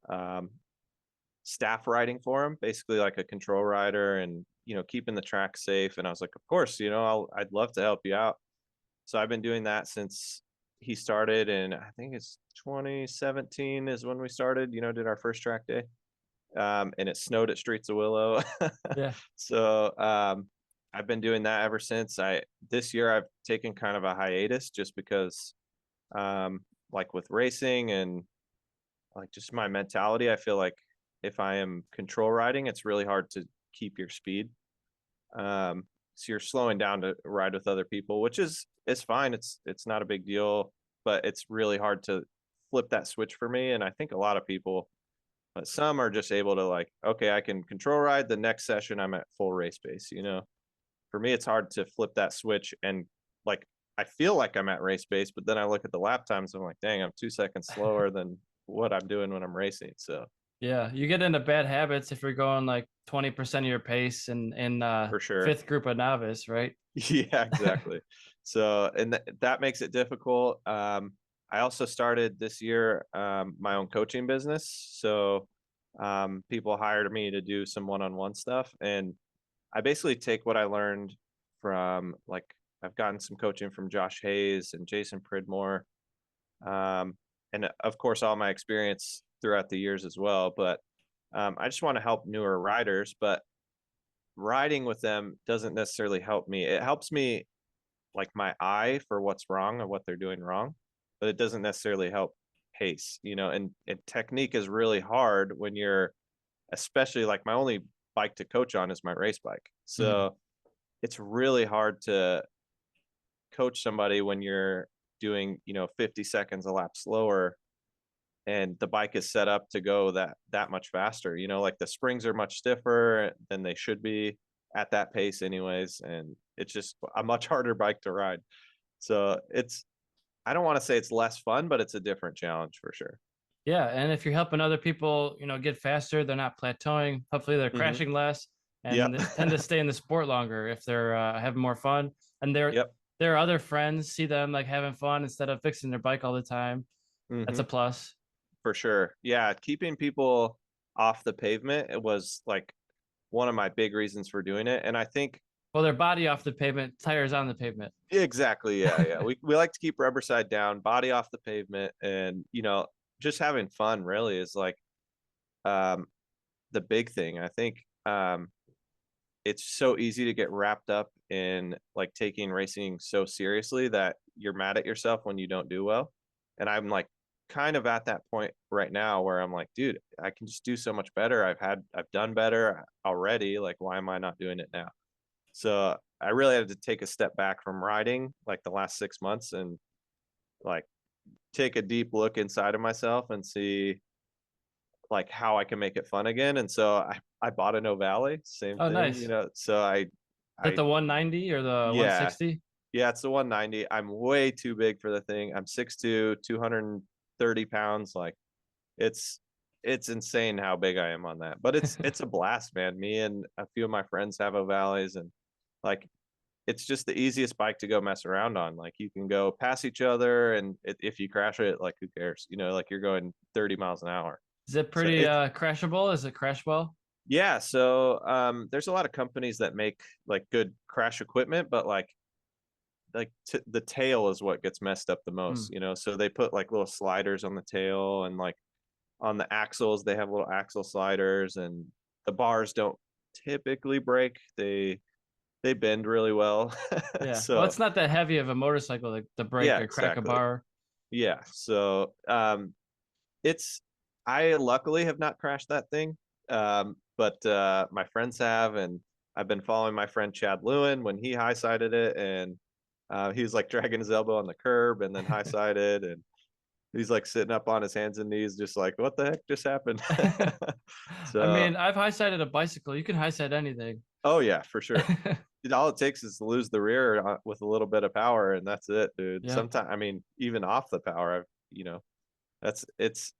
staff riding for him, basically like a control rider, and you know, keeping the track safe. And I was like, of course, you know, I'd love to help you out. So I've been doing that since he started in, I think it's 2017 is when we started, did our first track day. And it snowed at Streets of Willow. Yeah. So I've been doing that ever since. This year I've taken kind of a hiatus just because like with racing and like just my mentality, I feel like if I am control riding, it's really hard to keep your speed. So you're slowing down to ride with other people, which it's fine. It's not a big deal, but it's really hard to flip that switch for me. And I think a lot of people, but some are just able to like, okay, I can control ride. The next session I'm at full race pace. For me, it's hard to flip that switch and like I feel like I'm at race pace, but then I look at the lap times. And I'm like, dang, I'm 2 seconds slower than what I'm doing when I'm racing. So Yeah, you get into bad habits if you're going like 20% of your pace in for sure. fifth group of novice, right? Yeah, exactly. So, and that makes it difficult. I also started this year my own coaching business. So, people hired me to do some one-on-one stuff, and I basically take what I learned from like I've gotten some coaching from Josh Hayes and Jason Pridmore, and of course all my experience throughout the years as well. But I just want to help newer riders, but riding with them doesn't necessarily help me. It helps me like my eye for what's wrong or what they're doing wrong, but it doesn't necessarily help pace, and technique is really hard when you're, especially like my only bike to coach on is my race bike. Mhm. So it's really hard to coach somebody when you're doing, 50 seconds a lap slower and the bike is set up to go that much faster. Like the springs are much stiffer than they should be at that pace anyways, and it's just a much harder bike to ride. So I don't want to say it's less fun, but it's a different challenge for sure. Yeah, and if you're helping other people, get faster, they're not plateauing. Hopefully, they're Hmm. crashing less Yeah. and tend to stay in the sport longer if they're having more fun. And Yep. their other friends see them like having fun instead of fixing their bike all the time. That's Hmm. a plus. For sure. Yeah, keeping people off the pavement, it was like one of my big reasons for doing it. And I think Well, their body off the pavement, tires on the pavement. exactly, yeah. We like to keep rubber side down, body off the pavement, and just having fun really is like um the big thing. I think it's so easy to get wrapped up in like taking racing so seriously that you're mad at yourself when you don't do well. And I'm like kind of at that point right now where I'm like, dude, I can just do so much better. I've done better already. Like, why am I not doing it now? So I really had to take a step back from riding like the last 6 months and like take a deep look inside of myself and see like how I can make it fun again. And so I bought a Valley, same Oh, thing, you nice. know. So Is that I the 190 or the yeah, 160? yeah, it's the 190. I'm way too big for the thing. I'm 6'2", 230 pounds. Like it's it's insane how big I am on that. But it's a blast, man. Me and a few of my friends have O'Valleys, and like it's just the easiest bike to go mess around on. Like you can go past each other, and if you crash it, like who cares? Like you're going 30 miles an hour. Is it So pretty it's crashable? Is it crash well? yeah. So there's a lot of companies that make like good crash equipment, but like the tail is what gets messed up the Hmm. most. So they put like little sliders on the tail, and like on the axles they have little axle sliders, and the bars don't typically break. They bend really well. Yeah. Well, So it's not that heavy of a motorcycle to break yeah, or crack a exactly. bar. Yeah. So it's I luckily have not crashed that thing. But my friends have, and I've been following my friend Chad Lewin when he high sided it, and he was like dragging his elbow on the curb and then high sided, and he's like sitting up on his hands and knees, just like, what the heck just happened? I So, mean, I've high sided a bicycle. You can high side anything. oh yeah, for sure. All it takes is to lose the rear with a little bit of power, and that's it, dude. Yeah. Sometimes, I mean, even off the power, it's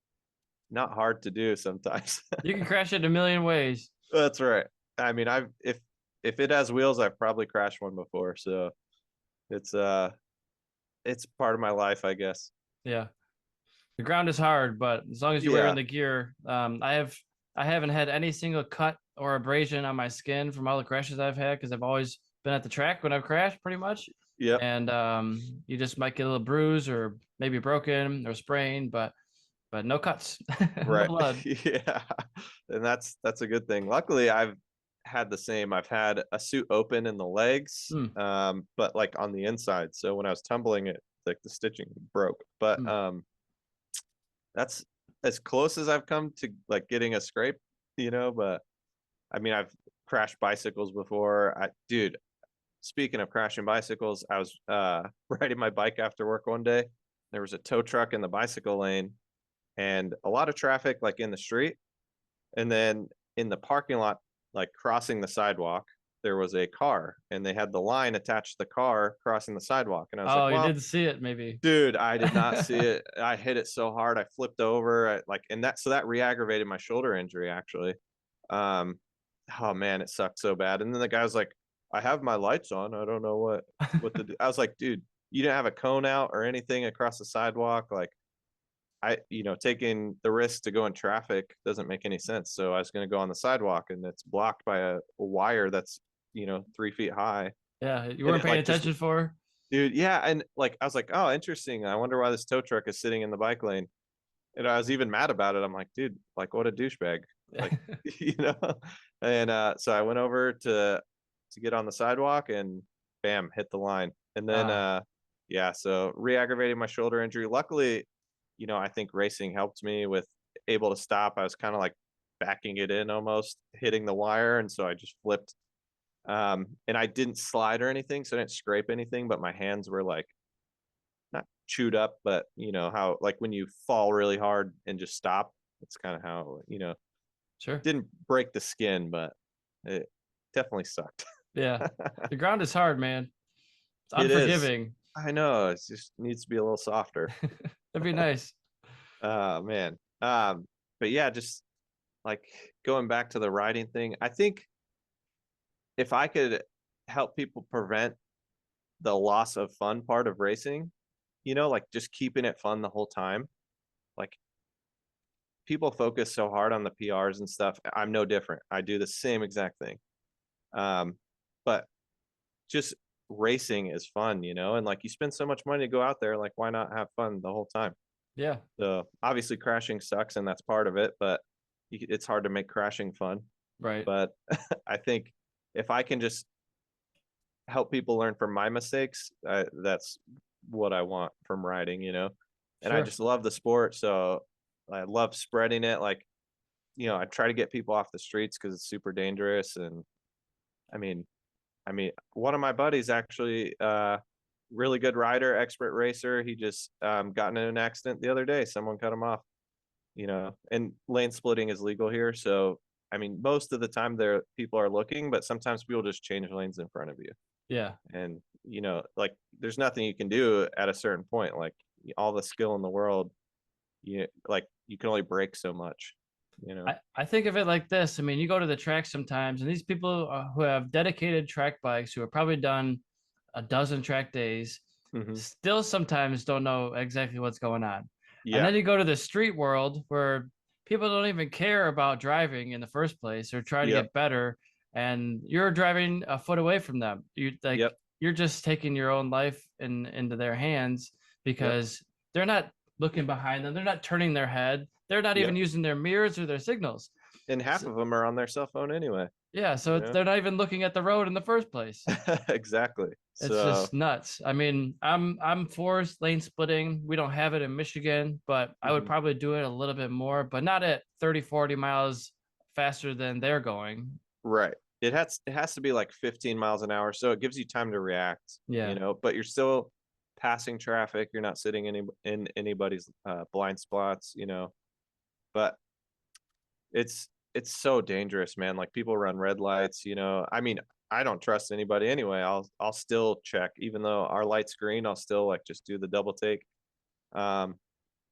not hard to do sometimes. You can crash it a million ways. That's right. I mean, if it has wheels, I've probably crashed one before, so it's it's part of my life, I guess. Yeah. The ground is hard, but as long as you're wearing Yeah. the gear, I haven't had any single cut or abrasion on my skin from all the crashes I've had because I've always been at the track when I've crashed, pretty much. Yep. and you just might get a little bruise or maybe broken or sprained, but no cuts, no Right. blood. Yeah. And that's a good thing. Luckily, I've had the same. I've had a suit open in the legs, Hmm, but like on the inside. So when I was tumbling it, like the stitching broke. But hmm. that's as close as I've come to like getting a scrape, but I mean, I've crashed bicycles before. Dude, speaking of crashing bicycles, I was riding my bike after work one day. There was a tow truck in the bicycle lane and a lot of traffic like in the street. And then in the parking lot, like crossing the sidewalk, there was a car and they had the line attached to the car crossing the sidewalk. And I was like, Oh, you well, didn't see it, maybe. dude, I did not see it. I hit it so hard. I flipped over. And that re-aggravated my shoulder injury actually. Um, oh man, it sucked so bad. And then the guy was like, I have my lights on. I don't know what to do. I was like, dude, you didn't have a cone out or anything across the sidewalk. Like taking the risk to go in traffic doesn't make any sense. So I was going to go on the sidewalk and it's blocked by a wire that's, 3 feet high. Yeah, you And weren't it paying like just, attention for. dude, yeah. And like, I was like, oh, interesting. I wonder why this tow truck is sitting in the bike lane. And I was even mad about it. I'm like, dude, like what a douchebag. Like, you know? And so I went over to get on the sidewalk and bam, hit the line. And then Ah, yeah, so re-aggravating my shoulder injury. Luckily, I think racing helped me with able to stop. I was kind of like backing it in almost, hitting the wire, and so I just flipped. And I didn't slide or anything, so I didn't scrape anything, but my hands were like not chewed up, but how like when you fall really hard and just stop, it's kind of how, sure. didn't break the skin, but it definitely sucked. Yeah, the ground is hard, man. It's It is. unforgiving. I know. It just needs to be a little softer. That'd be nice. Man. But yeah, just like going back to the riding thing, I think if I could help people prevent the loss of fun part of racing, like just keeping it fun the whole time, like people focus so hard on the PRs and stuff. I'm no different. I do the same exact thing. But just racing is fun, and like you spend so much money to go out there, like why not have fun the whole time? Yeah, So obviously crashing sucks and that's part of it, but it's hard to make crashing fun. right. But I think if I can just help people learn from my mistakes, that's what I want from riding. And I Sure. just love the sport. So I love spreading it. Like, I try to get people off the streets because it's super dangerous. And I mean, one of my buddies actually, really good rider, expert racer. He just got in an accident the other day. Someone cut him off, and lane splitting is legal here. So, I mean, most of the time there people are looking, but sometimes people just change lanes in front of you. Yeah. And, like there's nothing you can do at a certain point. Like all the skill in the world, you can only break so much. I think of it like this. I mean, you go to the track sometimes, and these people who have dedicated track bikes, who have probably done a dozen track days, Hmm. still sometimes don't know exactly what's going on. And Yeah. then you go to the street world where people don't even care about driving in the first place or try to Yep. get better, and you're driving a foot away from them. Yep. You're just taking your own life into their hands Yep. because they're not looking behind them. They're not turning their head. They're not even Yep. using their mirrors or their signals. And half So, of them are on their cell phone anyway, yeah, so you know? they're not even looking at the road in the first place. Exactly. It's So, just nuts. I mean, I'm for lane splitting. We don't have it in Michigan, but I would mhm. probably do it a little bit more, but not at 30, 40 miles faster than they're going. Right. It has to be like 15 miles an hour, so it gives you time to react, Yeah. but you're still passing traffic. You're not sitting in anybody's blind spots. But it's so dangerous, man. Like people run red lights. I mean, I don't trust anybody anyway. I'll still check, even though our light's green. I'll still like just do the double take. Um,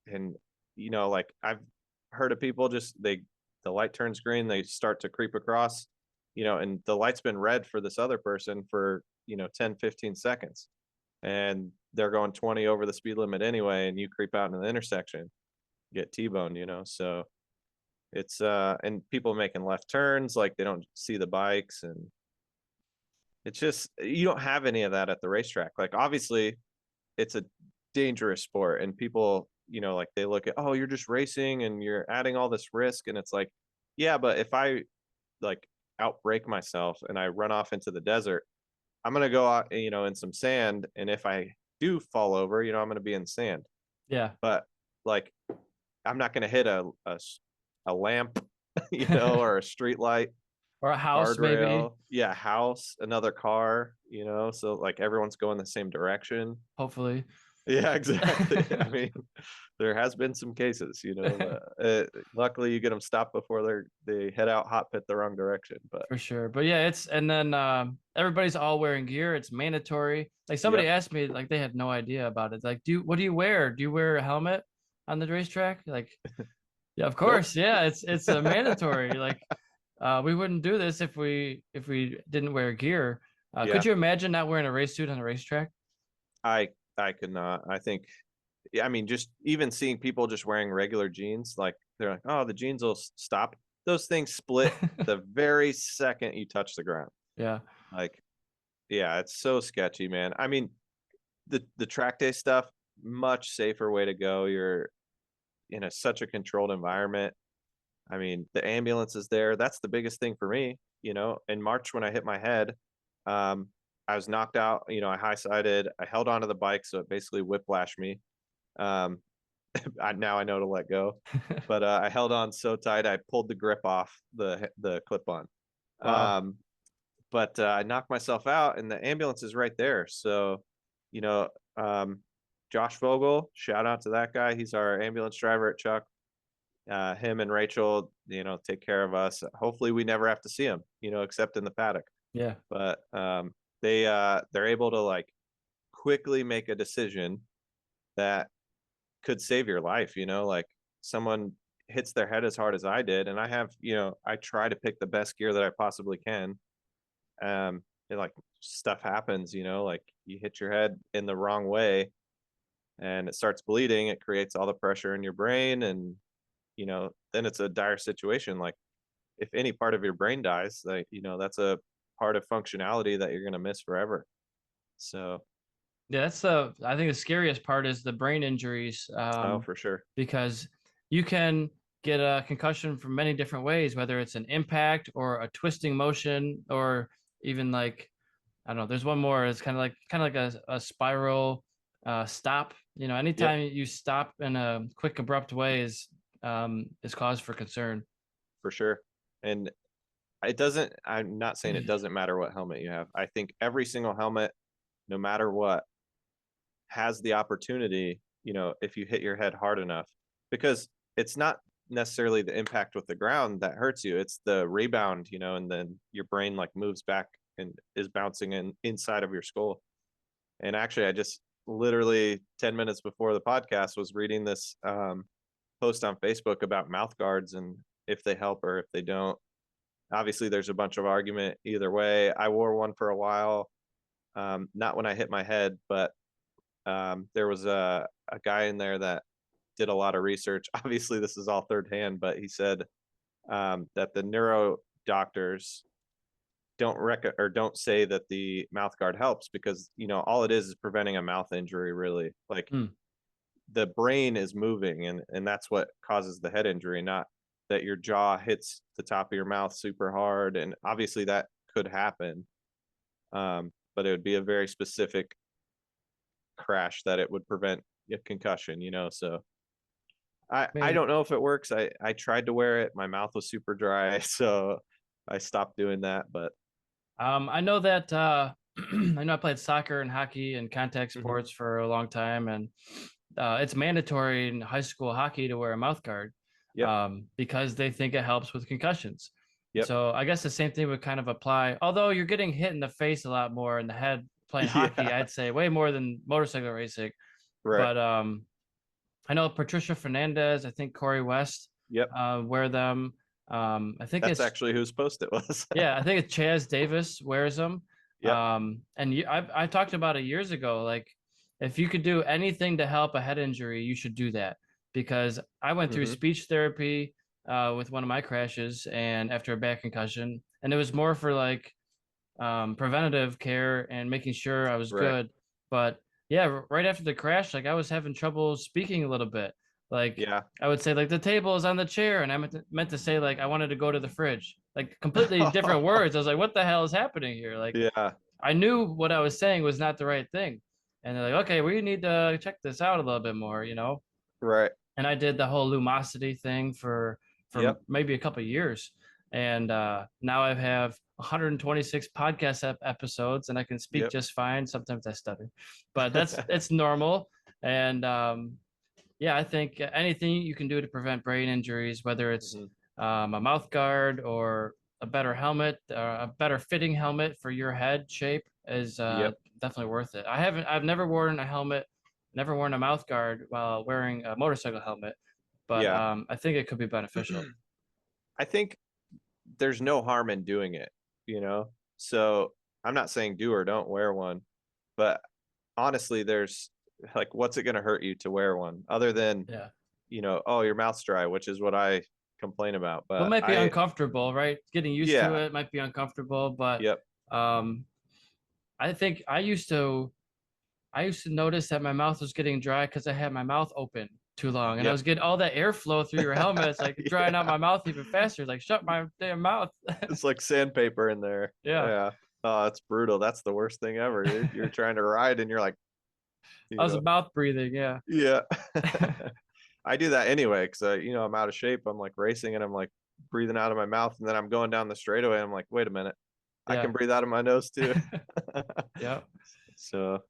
and like I've heard of people just the light turns green, they start to creep across, and the light's been red for this other person for 10, 15 seconds, and they're going 20 over the speed limit anyway, and you creep out in the intersection, get T-boned. So it's and people making left turns like they don't see the bikes, and It's just you don't have any of that at the racetrack. Like obviously it's a dangerous sport and people, like they look at, oh, you're just racing and you're adding all this risk and it's like, yeah, but if I like outbreak myself and I run off into the desert, I'm going to go out, in some sand and if I do fall over, I'm going to be in sand. Yeah. But like I'm not going to hit a lamp, or a street light, Or a house, maybe. guardrail, yeah, house, another car, so like everyone's going the same direction. Hopefully. Yeah, exactly. I mean, there has been some cases, but luckily you get them stopped before they head out hot pit the wrong direction. But For sure. But yeah, and then everybody's all wearing gear. It's mandatory. Like somebody yep, asked me, like they had no idea about it. Like, what do you wear? Do you wear a helmet on the racetrack? Like, yeah, of nope. course. Yeah, it's a mandatory. Like, we wouldn't do this if we didn't wear gear. Could Yeah, you imagine not wearing a race suit on a racetrack? I could not. I think, yeah, I mean, just even seeing people just wearing regular jeans, like they're like, oh, the jeans will stop. Those things split the very second you touch the ground. Yeah. Like, yeah, it's so sketchy, man. I mean, the track day stuff, much safer way to go. You're in such a controlled environment. I mean, the ambulance is there. That's the biggest thing for me. In March when I hit my head, um, I was knocked out. I high sided. I held onto the bike, so it basically whiplashed me. Um, now I know to let go, but I held on so tight I pulled the grip off the clip on. Wow. Um, but I knocked myself out, and the ambulance is right there. So, you know, um, Josh Vogel, shout out to that guy. He's our ambulance driver at Chuck. Him and Rachel, take care of us. Hopefully, we never have to see him, except in the paddock. Yeah. But they're able to like quickly make a decision that could save your life. Like someone hits their head as hard as I did, and I have, I try to pick the best gear that I possibly can. And like stuff happens, like you hit your head in the wrong way and it starts bleeding. It creates all the pressure in your brain, and then it's a dire situation. Like if any part of your brain dies, like that's a part of functionality that you're going to miss forever. So Yeah, I think the scariest part is the brain injuries. oh, for sure. Because you can get a concussion from many different ways, whether it's an impact or a twisting motion, or even like, I don't know, there's one more. It's kind of like a spiral stop. Yep, Anytime you stop in a quick, abrupt way is cause for concern. for sure. And it doesn't, I'm not saying it doesn't matter what helmet you have. I think every single helmet, no matter what, has the opportunity, if you hit your head hard enough, because it's not necessarily the impact with the ground that hurts you. It's the rebound, and then your brain like moves back and is bouncing inside of your skull. And actually, I just literally 10 minutes before the podcast was reading this post on Facebook about mouth guards and if they help or if they don't. Obviously, there's a bunch of argument either way. I wore one for a while, not when I hit my head, but there was a guy in there that did a lot of research. Obviously, this is all third hand, but he said that the neuro doctors don't say that the mouth guard helps because all it is preventing a mouth injury. Really, like Hmm. the brain is moving, and that's what causes the head injury, not that your jaw hits the top of your mouth super hard. And obviously, that could happen, but it would be a very specific crash that it would prevent a concussion. So I Man, don't know if it works. I tried to wear it. My mouth was super dry, so I stopped doing that. But I know that I know I played soccer and hockey and contact mhm. sports for a long time, and it's mandatory in high school hockey to wear a mouth guard Yep, because they think it helps with concussions. yep, So I guess the same thing would kind of apply. Although you're getting hit in the face a lot more in the head playing hockey, yeah, I'd say way more than motorcycle racing. right, But I know Patricia Fernandez, I think Corey West yep. wear them. I think That's it's actually whose post it was. yeah, I think it's Chaz Davis wears them. Yep. And I talked about it years ago. Like, if you could do anything to help a head injury, you should do that. Because I went through Hmm. speech therapy with one of my crashes and after a back concussion, and it was more for like preventative care and making sure I was Right. good. But yeah, right after the crash, like I was having trouble speaking a little bit. Like Yeah. I would say like the table is on the chair, and I meant to say like I wanted to go to the fridge. Like completely different words. I was like, what the hell is happening here? Like Yeah. I knew what I was saying was not the right thing. And they're like, okay, we need to check this out a little bit more, Right. and I did the whole lumosity thing for Yep. maybe a couple of years, and now I have 126 podcast episodes, and I can speak Yep. just fine. Sometimes I stutter, but that's it's normal. And yeah, I think anything you can do to prevent brain injuries, whether it's hmm a mouth guard or a better helmet, a better fitting helmet for your head shape, is Yep. definitely worth it. I've never worn a helmet, never worn a mouth guard while wearing a motorcycle helmet, but Yeah. I think it could be beneficial. I think there's no harm in doing it, you know? So I'm not saying do or don't wear one, but honestly, there's like, what's it going to hurt you to wear one other than, Yeah. oh, your mouth's dry, which is what I complain about. Well, it But might be uncomfortable, right? Getting used to yeah, it might be uncomfortable, but yep. um, I think I used to notice that my mouth was getting dry because I had my mouth open too long, and I Yep. was getting all that airflow through your helmet. It's like drying out Yeah. my mouth even faster. Like shut my damn mouth. It's like sandpaper in there. Yeah, Yeah. Oh, it's brutal. That's the worst thing ever. You're trying to ride and you're like, I you was know, mouth breathing. Yeah, yeah. I do that anyway because I'm out of shape. I'm like racing and I'm like breathing out of my mouth, and then I'm going down the straightaway. I'm like, wait a minute, I can yeah, breathe out of my nose too. yeah. So, And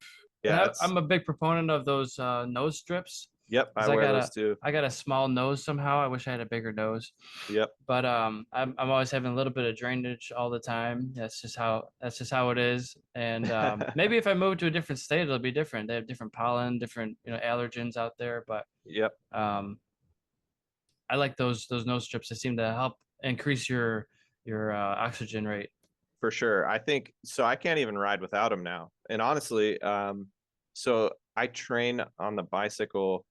yeah, it's I'm a big proponent of those nose strips yep. I because I wear got those a too. I got a small nose somehow. I wish I had a bigger nose, Yep. but I'm always having a little bit of drainage all the time. That's just how it is. And maybe if I move to a different state, it'll be different. They have different pollen, different allergens out there. But Yep. um, I like those nose strips. They seem to help increase your oxygen rate. For sure. I think so. I can't even ride without them now. And honestly, so I train on the bicycle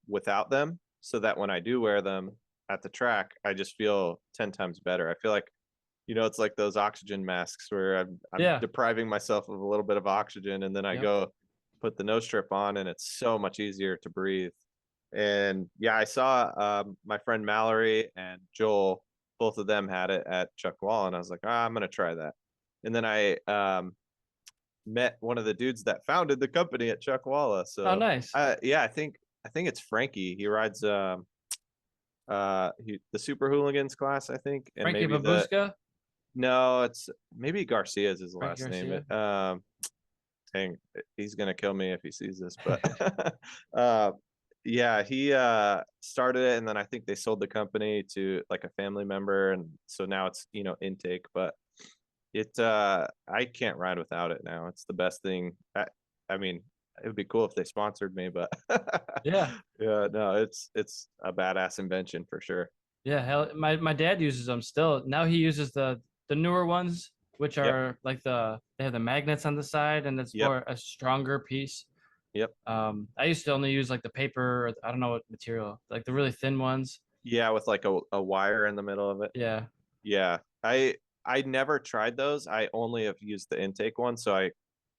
without them, so that when I do wear them at the track, I just feel 10 times better. I feel like, it's like those oxygen masks where I'm Yeah. depriving myself of a little bit of oxygen, and then I Yep. go put the nose strip on, and it's so much easier to breathe. And yeah, I saw my friend Mallory and Joel, both of them had it at Chuck Wall, and I was like, I'm gonna try that. And then I met one of the dudes that founded the company at Chuck Walla. Oh, So nice. yeah, I think it's Frankie. He rides the Super Hooligans class, I think, and Frankie maybe the Babushka. no, it's maybe Garcia's his Frankie last name. Garcia. Dang, he's gonna kill me if he sees this, but uh, yeah, he started it, and then I think they sold the company to like a family member, and so now it's intake. But I can't ride without it now. It's the best thing. I mean, it would be cool if they sponsored me, but Yeah. yeah, no, it's a badass invention for sure. Yeah, hell, my dad uses them still. Now he uses the newer ones, which Yep, are like they have the magnets on the side, and it's yep, more a stronger piece. yep. I used to only use like the paper, or I don't know what material, like the really thin ones. Yeah, with like a wire in the middle of it. Yeah, Yeah, I never tried those. I only have used the intake one, so I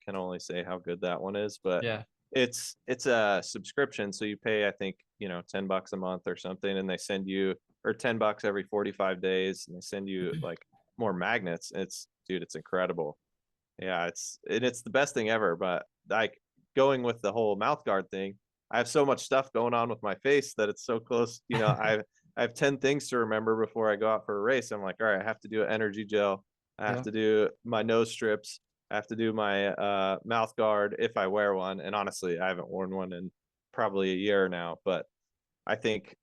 can only say how good that one is. But yeah, it's a subscription, so you pay, I think, $10 a month or something, and they send you, or $10 every 45 days, and they send you like more magnets. It's incredible. Yeah, it's the best thing ever. But like going with the whole mouth guard thing, I have so much stuff going on with my face that it's so close. I have 10 things to remember before I go out for a race. I'm like, all right, I have to do an energy gel. I have yeah. to do my nose strips. I have to do my mouth guard if I wear one. And honestly, I haven't worn one in probably a year now. But I think,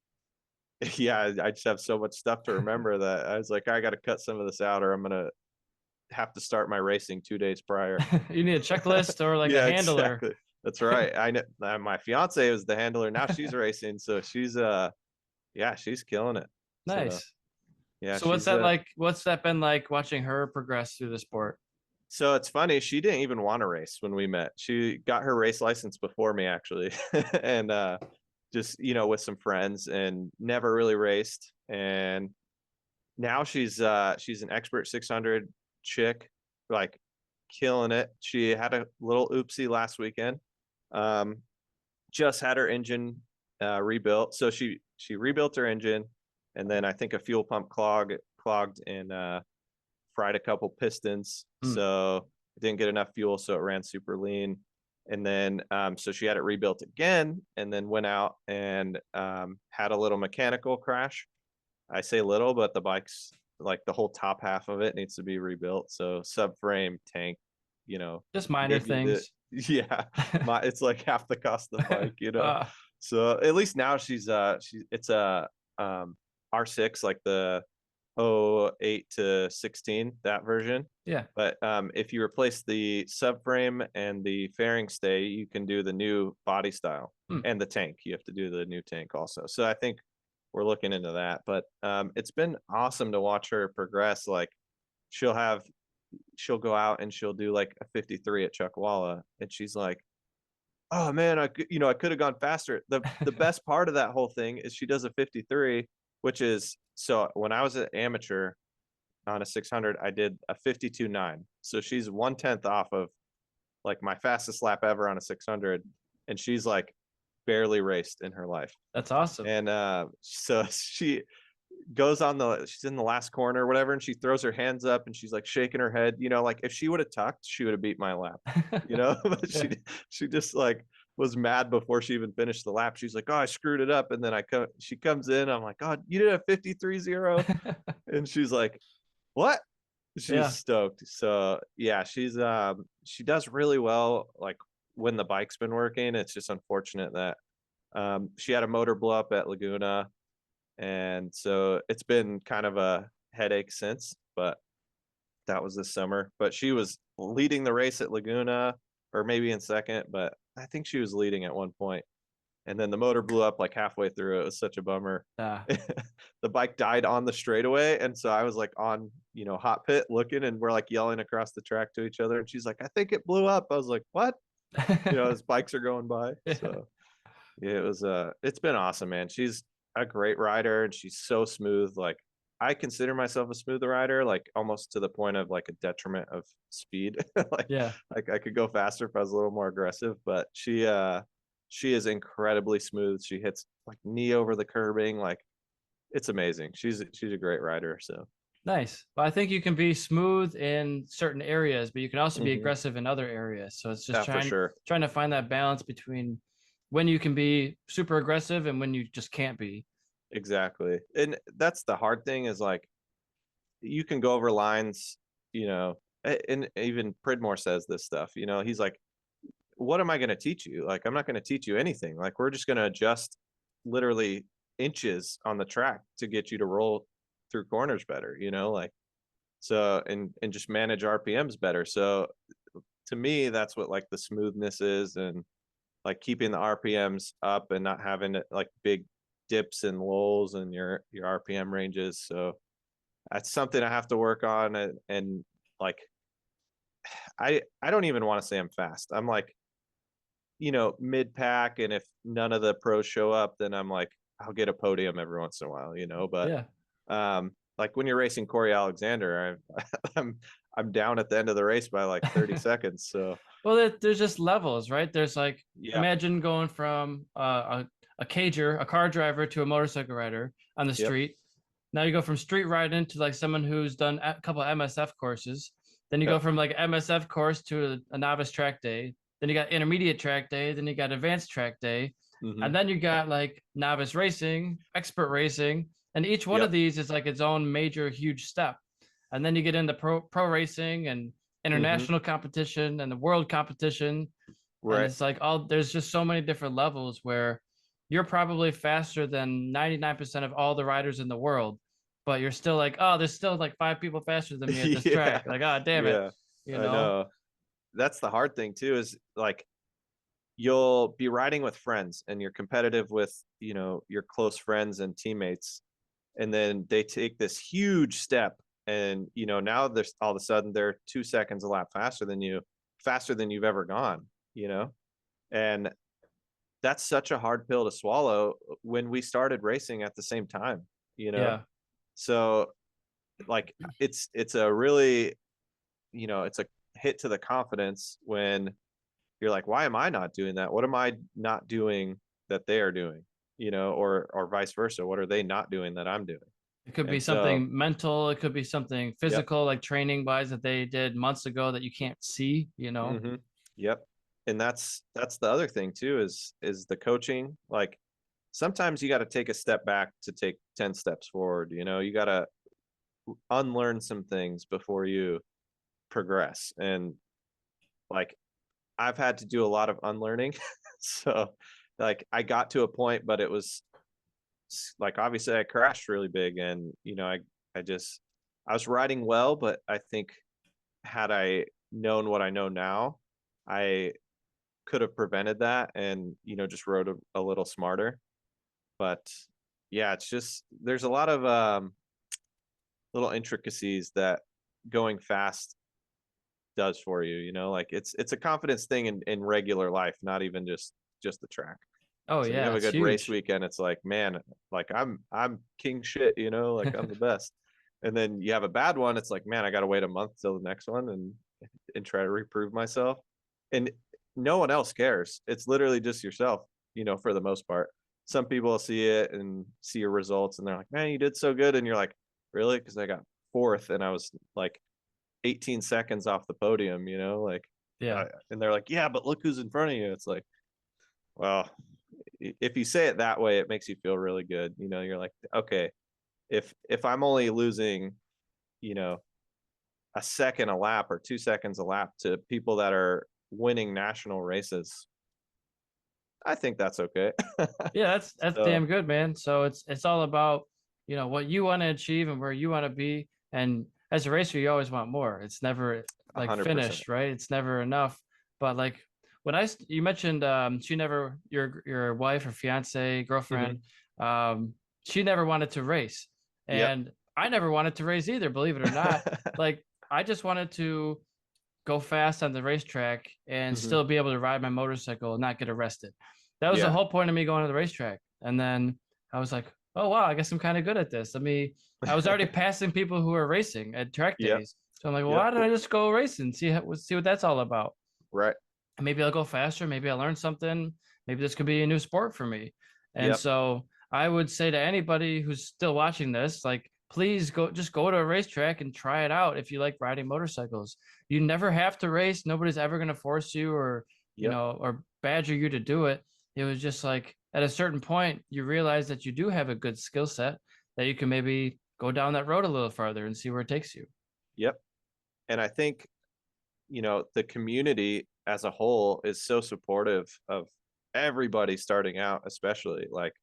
yeah, I just have so much stuff to remember that I was like, I got to cut some of this out, or I'm gonna have to start my racing 2 days prior. You need a checklist or like a Yeah, handler. exactly. That's right. I know my fiance is the handler now. She's racing, so she's yeah, she's killing it. So Nice. yeah, So what's she's that like? What's that been like watching her progress through the sport? so it's funny. She didn't even want to race when we met. She got her race license before me actually, and just with some friends, and never really raced. And now she's an expert 600 chick, like killing it. She had a little oopsie last weekend. Just had her engine rebuilt. So she rebuilt her engine, and then I think a fuel pump clogged and fried a couple pistons. So it didn't get enough fuel, so it ran super lean. And then so she had it rebuilt again, and then went out and had a little mechanical crash. I say little, but the bike's like the whole top half of it needs to be rebuilt. So subframe, tank, Just minor maybe things. yeah, it's like half the cost of the bike. Uh, So at least now it's a R6, like the 08 to 16, that version. yeah. But if you replace the subframe and the fairing stay, you can do the new body style and the tank. You have to do the new tank also. So I think we're looking into that. But it's been awesome to watch her progress. Like she'll go out and she'll do like a 53 at Chuckwalla, and she's like, oh man, I could have gone faster. The best part of that whole thing is she does a 53, which is, so when I was an amateur on a 600, I did a 52.9. So she's 1/10 off of like my fastest lap ever on a 600, and she's like barely raced in her life. That's awesome. And so she's in the last corner or whatever, and she throws her hands up and she's like shaking her head, like if she would have tucked, she would have beat my lap, but she just like was mad before she even finished the lap. She's like, oh, I screwed it up. And then she comes in, I'm like, oh, you did a 53.0. And she's like, what? She's stoked. So yeah, she does really well. Like when the bike's been working, it's just unfortunate that she had a motor blow up at Laguna, and so it's been kind of a headache since, but that was this summer. But she was leading the race at Laguna, or maybe in second, but I think she was leading at one point. And then the motor blew up like halfway through. It was such a bummer. The bike died on the straightaway, and so I was like on hot pit looking, and we're like yelling across the track to each other, and she's like, I think it blew up. I was like, what? As bikes are going by. So yeah, it's been awesome, man. She's a great rider, and she's so smooth. Like I consider myself a smooth rider, like almost to the point of like a detriment of speed. Like I could go faster if I was a little more aggressive, but she is incredibly smooth. She hits like knee over the curbing. Like it's amazing. She's a great rider. So nice. Well, I think you can be smooth in certain areas, but you can also be aggressive in other areas. So it's just trying to find that balance between when you can be super aggressive and when you just can't be. Exactly. And that's the hard thing, is like you can go over lines, and even Pridmore says this stuff, he's like, what am I going to teach you? Like, I'm not going to teach you anything. Like, we're just going to adjust literally inches on the track to get you to roll through corners better, like, so, and just manage RPMs better. So to me, that's what like the smoothness is, and like keeping the RPMs up and not having like big dips and lulls in your RPM ranges. So that's something I have to work on. And like, I don't even want to say I'm fast. I'm like, mid pack. And if none of the pros show up, then I'm like, I'll get a podium every once in a while, but like when you're racing Corey Alexander, I'm down at the end of the race by like 30 seconds. So well, there's just levels, right? There's like, imagine going from a cager, a car driver, to a motorcycle rider on the street. Now you go from street riding to like someone who's done a couple of MSF courses. Then you go from like MSF course to a novice track day. Then you got intermediate track day. Then you got advanced track day. And then you got like novice racing, expert racing. And each one of these is like its own major, huge step. And then you get into pro racing and international competition and the world competition. Right. And it's like there's just so many different levels where you're probably faster than 99% of all the riders in the world, but you're still like, oh, there's still like 5 people faster than me at this track. Like, oh, damn it. I know. That's the hard thing too, is like, you'll be riding with friends and you're competitive with, your close friends and teammates. And then they take this huge step, and, now there's all of a sudden they're 2 seconds a lap faster than you've ever gone, and that's such a hard pill to swallow when we started racing at the same time, so like, it's a really it's a hit to the confidence when you're like, why am I not doing that? What am I not doing that they are doing? Or vice versa. What are they not doing that I'm doing? It could be And so, something mental. It could be something yep. physical, like training wise that they did months ago that you can't see, Hmm. Yep. And that's the other thing too, is the coaching. Like sometimes you got to take a step back to take 10 steps forward. You got to unlearn some things before you progress. And like I've had to do a lot of unlearning. So like I got to a point, but it was like obviously I crashed really big, and I was riding well, but I think had I known what I know now, I could have prevented that and just rode a little smarter. But yeah, it's just there's a lot of little intricacies that going fast does for you. Like it's a confidence thing in regular life, not even just the track. Oh So you yeah, have a it's good race huge. weekend, it's like, man, like I'm king shit, like I'm the best. And then you have a bad one, it's like, man, I got to wait a month till the next one and try to reprove myself. And no one else cares. It's literally just yourself, for the most part. Some people see it and see your results and they're like, man, you did so good. And you're like, really? Because I got fourth and I was like 18 seconds off the podium, like, Yeah. and they're like, yeah, but look who's in front of you. It's like, well, if you say it that way, it makes you feel really good. You're like, okay, if I'm only losing, you know, a second a lap or 2 seconds a lap to people that are winning national races, I think that's okay. Yeah, that's So damn good, man. So it's all about, what you want to achieve and where you want to be. And as a racer, you always want more. It's never like 100%. finished, right? It's never enough. But like when you mentioned she never your wife or fiance, Hmm. girlfriend, she never wanted to race. Yep. And I never wanted to race either, believe it or not. Like I just wanted to go fast on the racetrack and Hmm. still be able to ride my motorcycle and not get arrested. That was the Yeah. whole point of me going to the racetrack. And then I was like, oh wow, I guess I'm kind of good at this. I was already passing people who were racing at track Yep. days. So I'm like, well, Yep. why don't I just go racing? See what that's all about. Right. And maybe I'll go faster. Maybe I'll learn something. Maybe this could be a new sport for me. And Yep. so I would say to anybody who's still watching this, like, please just go to a racetrack and try it out if you like riding motorcycles. You never have to race. Nobody's ever going to force you Yep. or badger you to do it. It was just like at a certain point, you realize that you do have a good skill set that you can maybe go down that road a little farther and see where it takes you. Yep. And I think, the community as a whole is so supportive of everybody starting out, especially like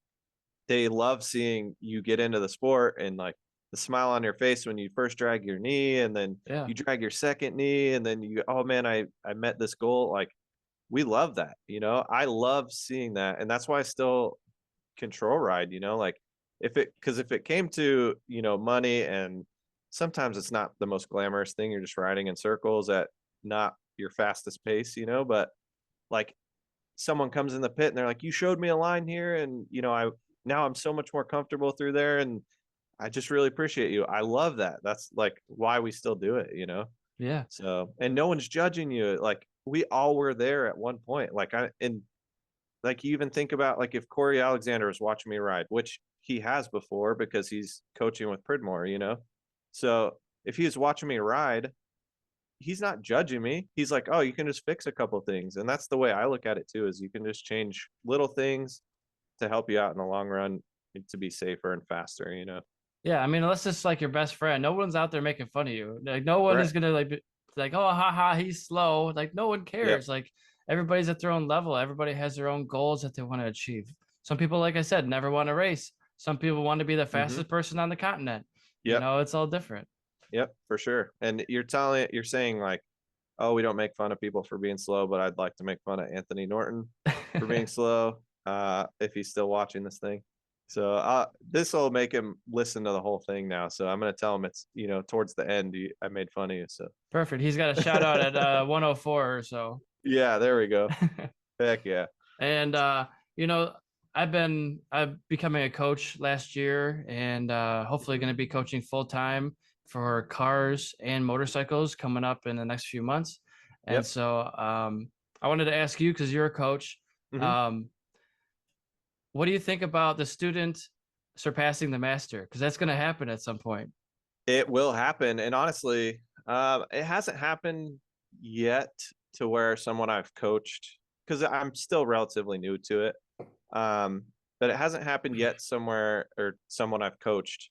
they love seeing you get into the sport and like the smile on your face when you first drag your knee and then Yeah. you drag your second knee and then oh man, I met this goal. Like we love that. I love seeing that. And that's why I still control ride, like because if it came to, money, and sometimes it's not the most glamorous thing, you're just riding in circles at not your fastest pace, but like someone comes in the pit and they're like, you showed me a line here, and now I'm so much more comfortable through there, and I just really appreciate you. I love that. That's like why we still do it. Yeah. So, and no one's judging you. Like we all were there at one point. And like you even think about like if Corey Alexander was watching me ride, which he has before because he's coaching with Pridmore. So if he was watching me ride, he's not judging me. He's like, oh, you can just fix a couple things. And that's the way I look at it too, is you can just change little things to help you out in the long run to be safer and faster. Yeah, I mean, unless it's like your best friend, no one's out there making fun of you. Like, no one Right. is gonna like, oh, haha, he's slow. Like, no one Yep. cares. Like, everybody's at their own level. Everybody has their own goals that they want to achieve. Some people, like I said, never want to race. Some people want to be the Mm-hmm. fastest person on the continent. Yep. It's all different. Yep, for sure. And you're saying like, oh, we don't make fun of people for being slow, but I'd like to make fun of Anthony Norton for being slow, if he's still watching this thing. So this will make him listen to the whole thing now. So I'm gonna tell him it's towards the end I made fun of you. So Perfect. He's got a shout out at 104 or so. yeah, there we go. Heck yeah. And you know, I've becoming a coach last year and hopefully going to be coaching full time for cars and motorcycles coming up in the next few months. And Yep. so I wanted to ask you, because you're a coach, Hmm. um, what do you think about the student surpassing the master? Because that's going to happen at some point. It will happen. And honestly, it hasn't happened yet to where someone I've coached, because I'm still relatively new to it. But it hasn't happened yet somewhere or someone I've coached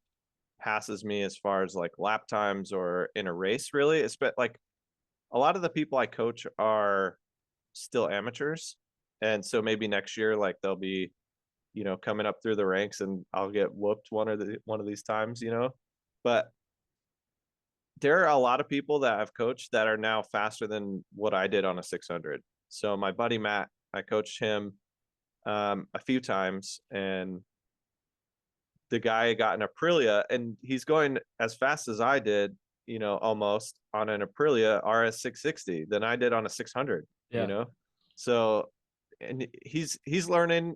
passes me as far as like lap times or in a race, really. It's but like a lot of the people I coach are still amateurs. And so maybe next year, like they'll be, coming up through the ranks and I'll get whooped one of these times, But there are a lot of people that I've coached that are now faster than what I did on a 600. So my buddy Matt, I coached him a few times, and the guy got an Aprilia, and he's going as fast as I did, almost on an Aprilia RS 660 than I did on a 600. Yeah. So, and he's learning.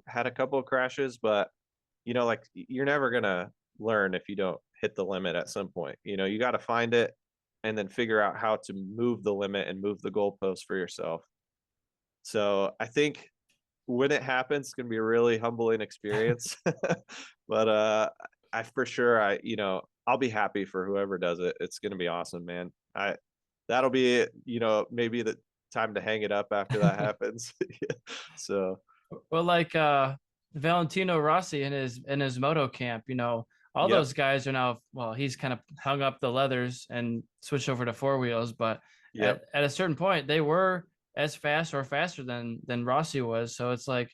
Had a couple of crashes, but like you're never gonna learn if you don't hit the limit at some point. You got to find it and then figure out how to move the limit and move the goalpost for yourself. So I think when it happens, it's gonna be a really humbling experience. But I for sure I'll be happy for whoever does it. It's gonna be awesome, man. That'll be maybe the time to hang it up after that happens. So Well, like Valentino Rossi in his moto camp, all yep, those guys are now, well, he's kind of hung up the leathers and switched over to four wheels, but yep, at a certain point they were as fast or faster than Rossi was. So it's like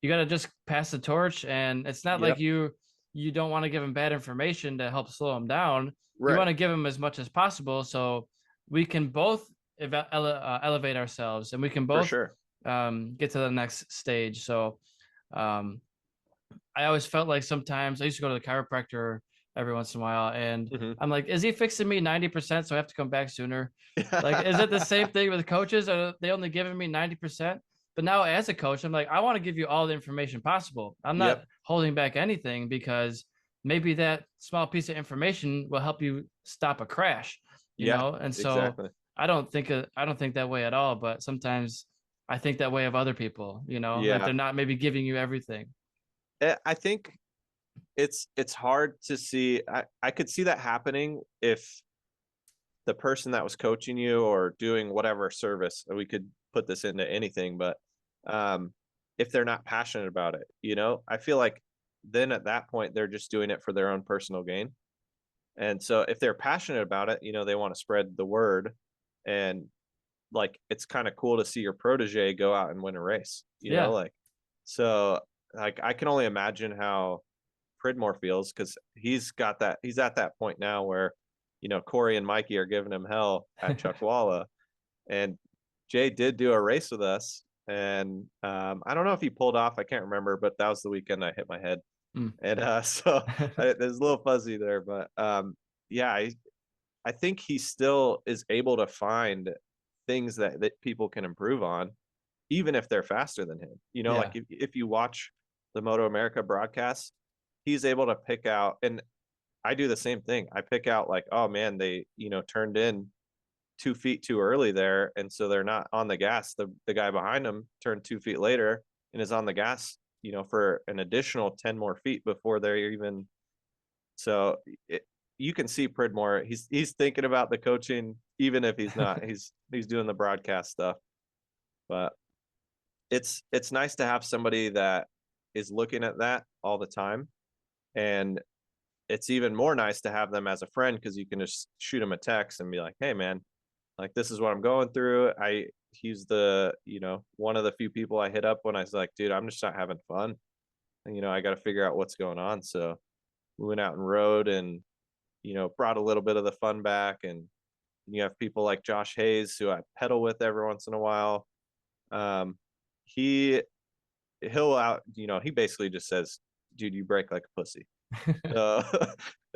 you got to just pass the torch, and it's not like yep, you don't want to give him bad information to help slow him down. You right, want to give him as much as possible so we can both elevate ourselves, and we can for both sure. get to the next stage. So um, I always felt like sometimes I used to go to the chiropractor every once in a while, and Hmm. I'm like, is he fixing me 90%? So I have to come back sooner. Like, is it the same thing with coaches? Are they only giving me 90%? But now as a coach, I'm like, I want to give you all the information possible. I'm not Yep. holding back anything, because maybe that small piece of information will help you stop a crash, Yeah, And so exactly. I don't think that way at all, but sometimes I think that way of other people, that Yeah. they're not maybe giving you everything. I think it's hard to see. I could see that happening if the person that was coaching you or doing whatever service, we could put this into anything, but um if they're not passionate about it, I feel like then at that point they're just doing it for their own personal gain. And so if they're passionate about it, they want to spread the word, and like it's kind of cool to see your protege go out and win a race, Yeah. like so like I can only imagine how Pridmore feels, because he's at that point now where Corey and Mikey are giving him hell at Chuckwalla, and Jay did do a race with us, and I don't know if he pulled off, I can't remember, but that was the weekend I hit my head, Mm. and so there's a little fuzzy there, but yeah, I think he still is able to find things that people can improve on, even if they're faster than him. Like Yeah. if you watch the Moto America broadcasts, he's able to pick out, and I do the same thing. I pick out like, oh man, they, turned in 2 feet too early there. And so they're not on the gas. The guy behind them turned 2 feet later and is on the gas, for an additional 10 more feet before they're even. So you can see Pridmore. He's thinking about the coaching, even if he's not. He's doing the broadcast stuff. But it's nice to have somebody that is looking at that all the time, and it's even more nice to have them as a friend, because you can just shoot them a text and be like, hey man, like this is what I'm going through. He's the one of the few people I hit up when I was like, dude, I'm just not having fun, and I got to figure out what's going on. So we went out and rode, and brought a little bit of the fun back. And you have people like Josh Hayes, who I pedal with every once in a while. um he he'll out, he basically just says, dude, you break like a pussy. So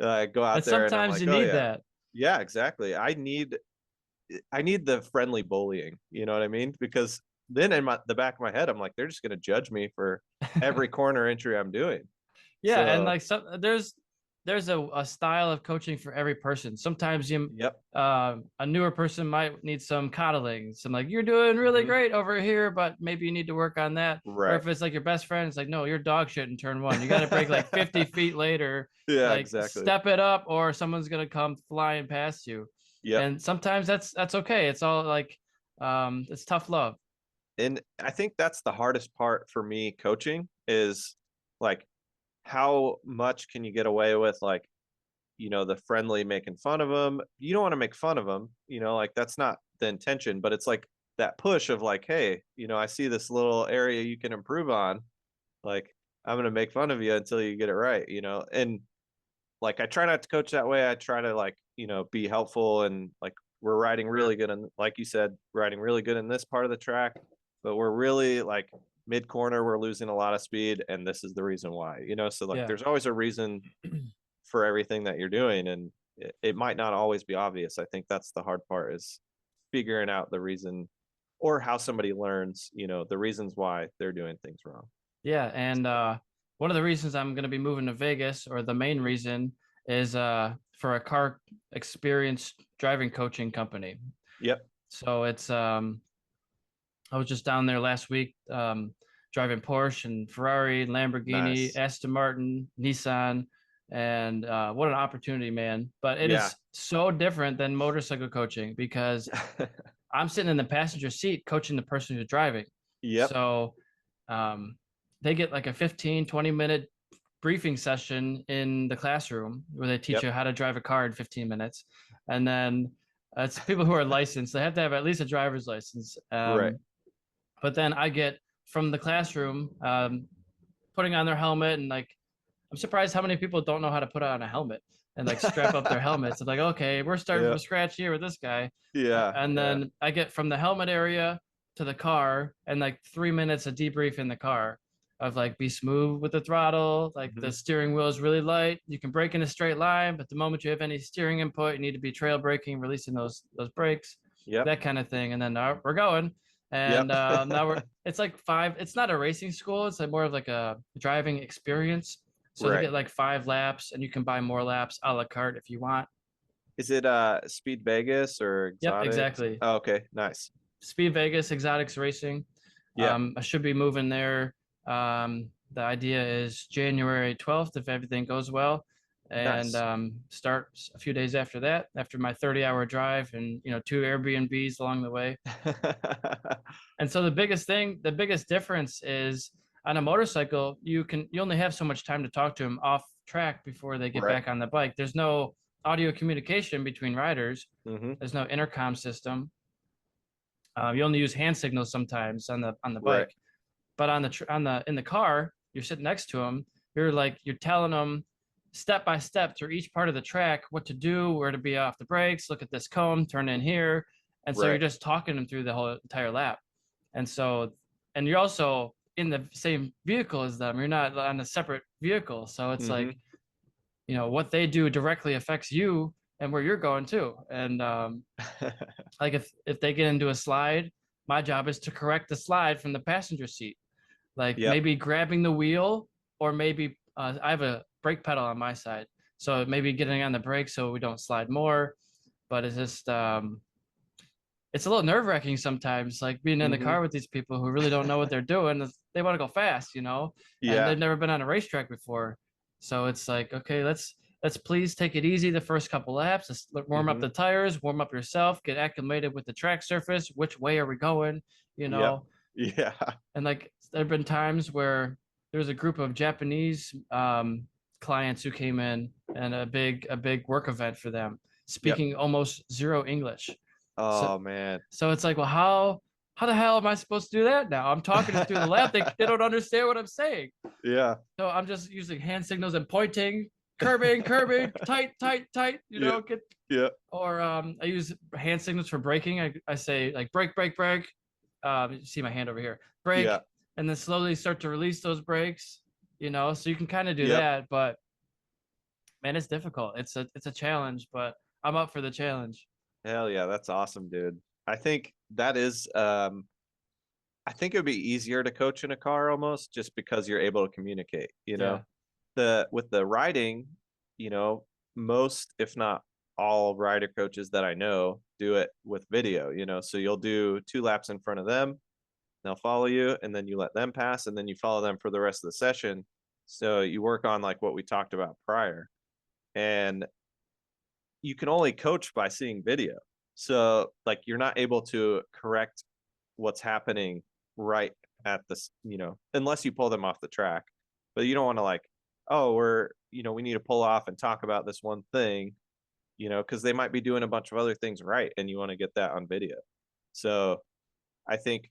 I go out And there and I'm sometimes like, you oh need yeah, that. yeah, exactly. I need the friendly bullying, you know what I mean? Because then in the back of my head, I'm like, they're just gonna judge me for every corner entry I'm doing. Yeah, and So like, there's there's a style of coaching for every person. Sometimes Yep. a newer person might need some coddling. Some like, you're doing really Hmm. great over here, but maybe you need to work on that. Or Right. if it's like your best friend, it's like, no, your dog shouldn't turn one. You got to break like 50 feet later, Yeah, like exactly. step it up, or someone's gonna come flying past you. Yep. And sometimes that's okay. It's all like it's tough love. And I think that's the hardest part for me coaching is like how much can you get away with like, the friendly making fun of them. You don't want to make fun of them, like that's not the intention, but it's like that push of like, hey, I see this little area you can improve on. Like I'm going to make fun of you until you get it right, and like I try not to coach that way. I try to like, be helpful and like we're riding really good and like you said, riding really good in this part of the track, but we're really like mid corner, we're losing a lot of speed and this is the reason why, so like Yeah. there's always a reason for everything that you're doing and it might not always be obvious. I think that's the hard part is figuring out the reason or how somebody learns, the reasons why they're doing things wrong. Yeah, and So, one of the reasons I'm going to be moving to Vegas, or the main reason, is for a car experience driving coaching company. yep. So it's I was just down there last week, driving Porsche and Ferrari, Lamborghini, Nice. Aston Martin, Nissan, and what an opportunity, man! But it Yeah. is so different than motorcycle coaching because I'm sitting in the passenger seat coaching the person who's driving. Yep. So um, they get like a 15, 20-minute briefing session in the classroom where they teach Yep. you how to drive a car in 15 minutes. And then it's people who are licensed. They have to have at least a driver's license. Right. But then I get from the classroom putting on their helmet and like, I'm surprised how many people don't know how to put on a helmet and like strap up their helmets. It's like, okay, we're starting Yeah. from scratch here with this guy. Yeah. And Yeah. then I get from the helmet area to the car and like 3 minutes of debrief in the car of like be smooth with the throttle, like the Mhm. steering wheel is really light. You can brake in a straight line, but the moment you have any steering input, you need to be trail braking, releasing those brakes, Yep. that kind of thing. And then we're going. Yep. And now it's like five, it's not a racing school, it's like more of like a driving experience. So they Right. get like 5 laps and you can buy more laps a la carte if you want. Is it Speed Vegas or Yep, Exotics? exactly. Oh, okay, nice. Speed Vegas, Exotics Racing. Yeah. I should be moving there. The idea is January 12th if everything goes well, and Nice. start a few days after that, after my 30-hour drive and 2 Airbnbs along the way. And so the biggest difference is on a motorcycle, you only have so much time to talk to them off track before they get Right. back on the bike. There's no audio communication between riders. Hmm. There's no intercom system. You only use hand signals sometimes on the Right. bike, but in the car, you're sitting next to them. You're telling them step by step through each part of the track what to do, where to be off the brakes, look at this cone, turn in here, and so you're Right. just talking them through the whole entire lap. And so, and you're also in the same vehicle as them. You're not on a separate vehicle, so it's Hmm. like what they do directly affects you and where you're going too. And like if they get into a slide, my job is to correct the slide from the passenger seat, like Yep. maybe grabbing the wheel, or maybe I have a brake pedal on my side, so maybe getting on the brake so we don't slide more. But it's just it's a little nerve-wracking sometimes, like being in the Hmm. car with these people who really don't know what they're doing. They want to go fast, and Yeah. they've never been on a racetrack before. So it's like, okay, let's please take it easy the first couple laps. Let's warm up Hmm. the tires, warm up yourself, get acclimated with the track surface. Which way are we going? You Yep. know, Yeah. and like there have been times where there was a group of Japanese clients who came in and a big work event for them, Yep. speaking almost zero English. So Oh man. so it's like, well, how the hell am I supposed to do that now? I'm talking it through the lab. They don't understand what I'm saying. Yeah. So I'm just using hand signals and pointing, curbing, tight, tight, tight, Yeah. get, Yeah. or I use hand signals for braking. I say like brake, brake, brake. You see my hand over here, brake, Yeah. and then slowly start to release those brakes, so you can kind of do Yep. that, but man, it's difficult. It's a challenge, but I'm up for the challenge. Hell yeah, that's awesome, dude. I think that is I think it would be easier to coach in a car almost just because you're able to communicate, Yeah. The with the riding, most, if not all rider coaches that I know do it with video, so you'll do 2 laps in front of them, they'll follow you, and then you let them pass, and then you follow them for the rest of the session. So you work on like what we talked about prior. And you can only coach by seeing video. So like you're not able to correct what's happening right at this, unless you pull them off the track. But you don't want to like, oh, we need to pull off and talk about this one thing, because they might be doing a bunch of other things right, and you want to get that on video. So I think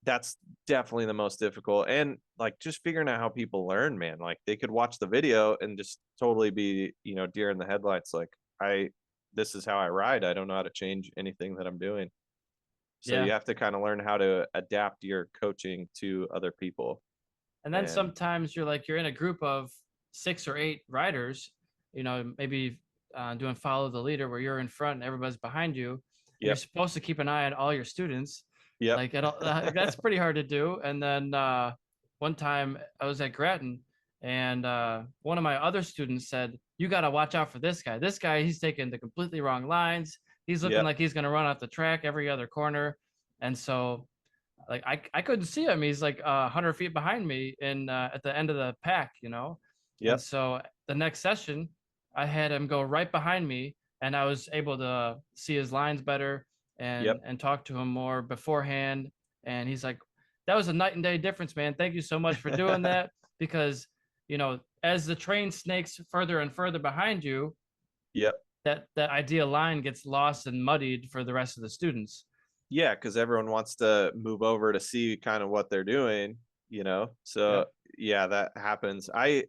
that's definitely the most difficult. And like just figuring out how people learn, man. Like they could watch the video and just totally be, deer in the headlights. Like this is how I ride. I don't know how to change anything that I'm doing. So Yeah. you have to kind of learn how to adapt your coaching to other people. And then And sometimes you're in a group of 6 or 8 riders, maybe doing follow the leader where you're in front and everybody's behind you. And you're yep, supposed to keep an eye on all your students. yep, Like that's pretty hard to do. And then one time I was at Grattan, and one of my other students said, "You got to watch out for this guy. This guy, he's taking the completely wrong lines. He's looking yep, like he's going to run off the track every other corner." And so like I couldn't see him. He's like 100 feet behind me in at the end of the pack, And yep, so the next session, I had him go right behind me, and I was able to see his lines better yep. and talk to him more beforehand. And he's like, "That was a night and day difference, man. Thank you so much for doing that." Because as the train snakes further and further behind you, Yep. that ideal line gets lost and muddied for the rest of the students. Yeah, because everyone wants to move over to see kind of what they're doing, So Yep. yeah, that happens. I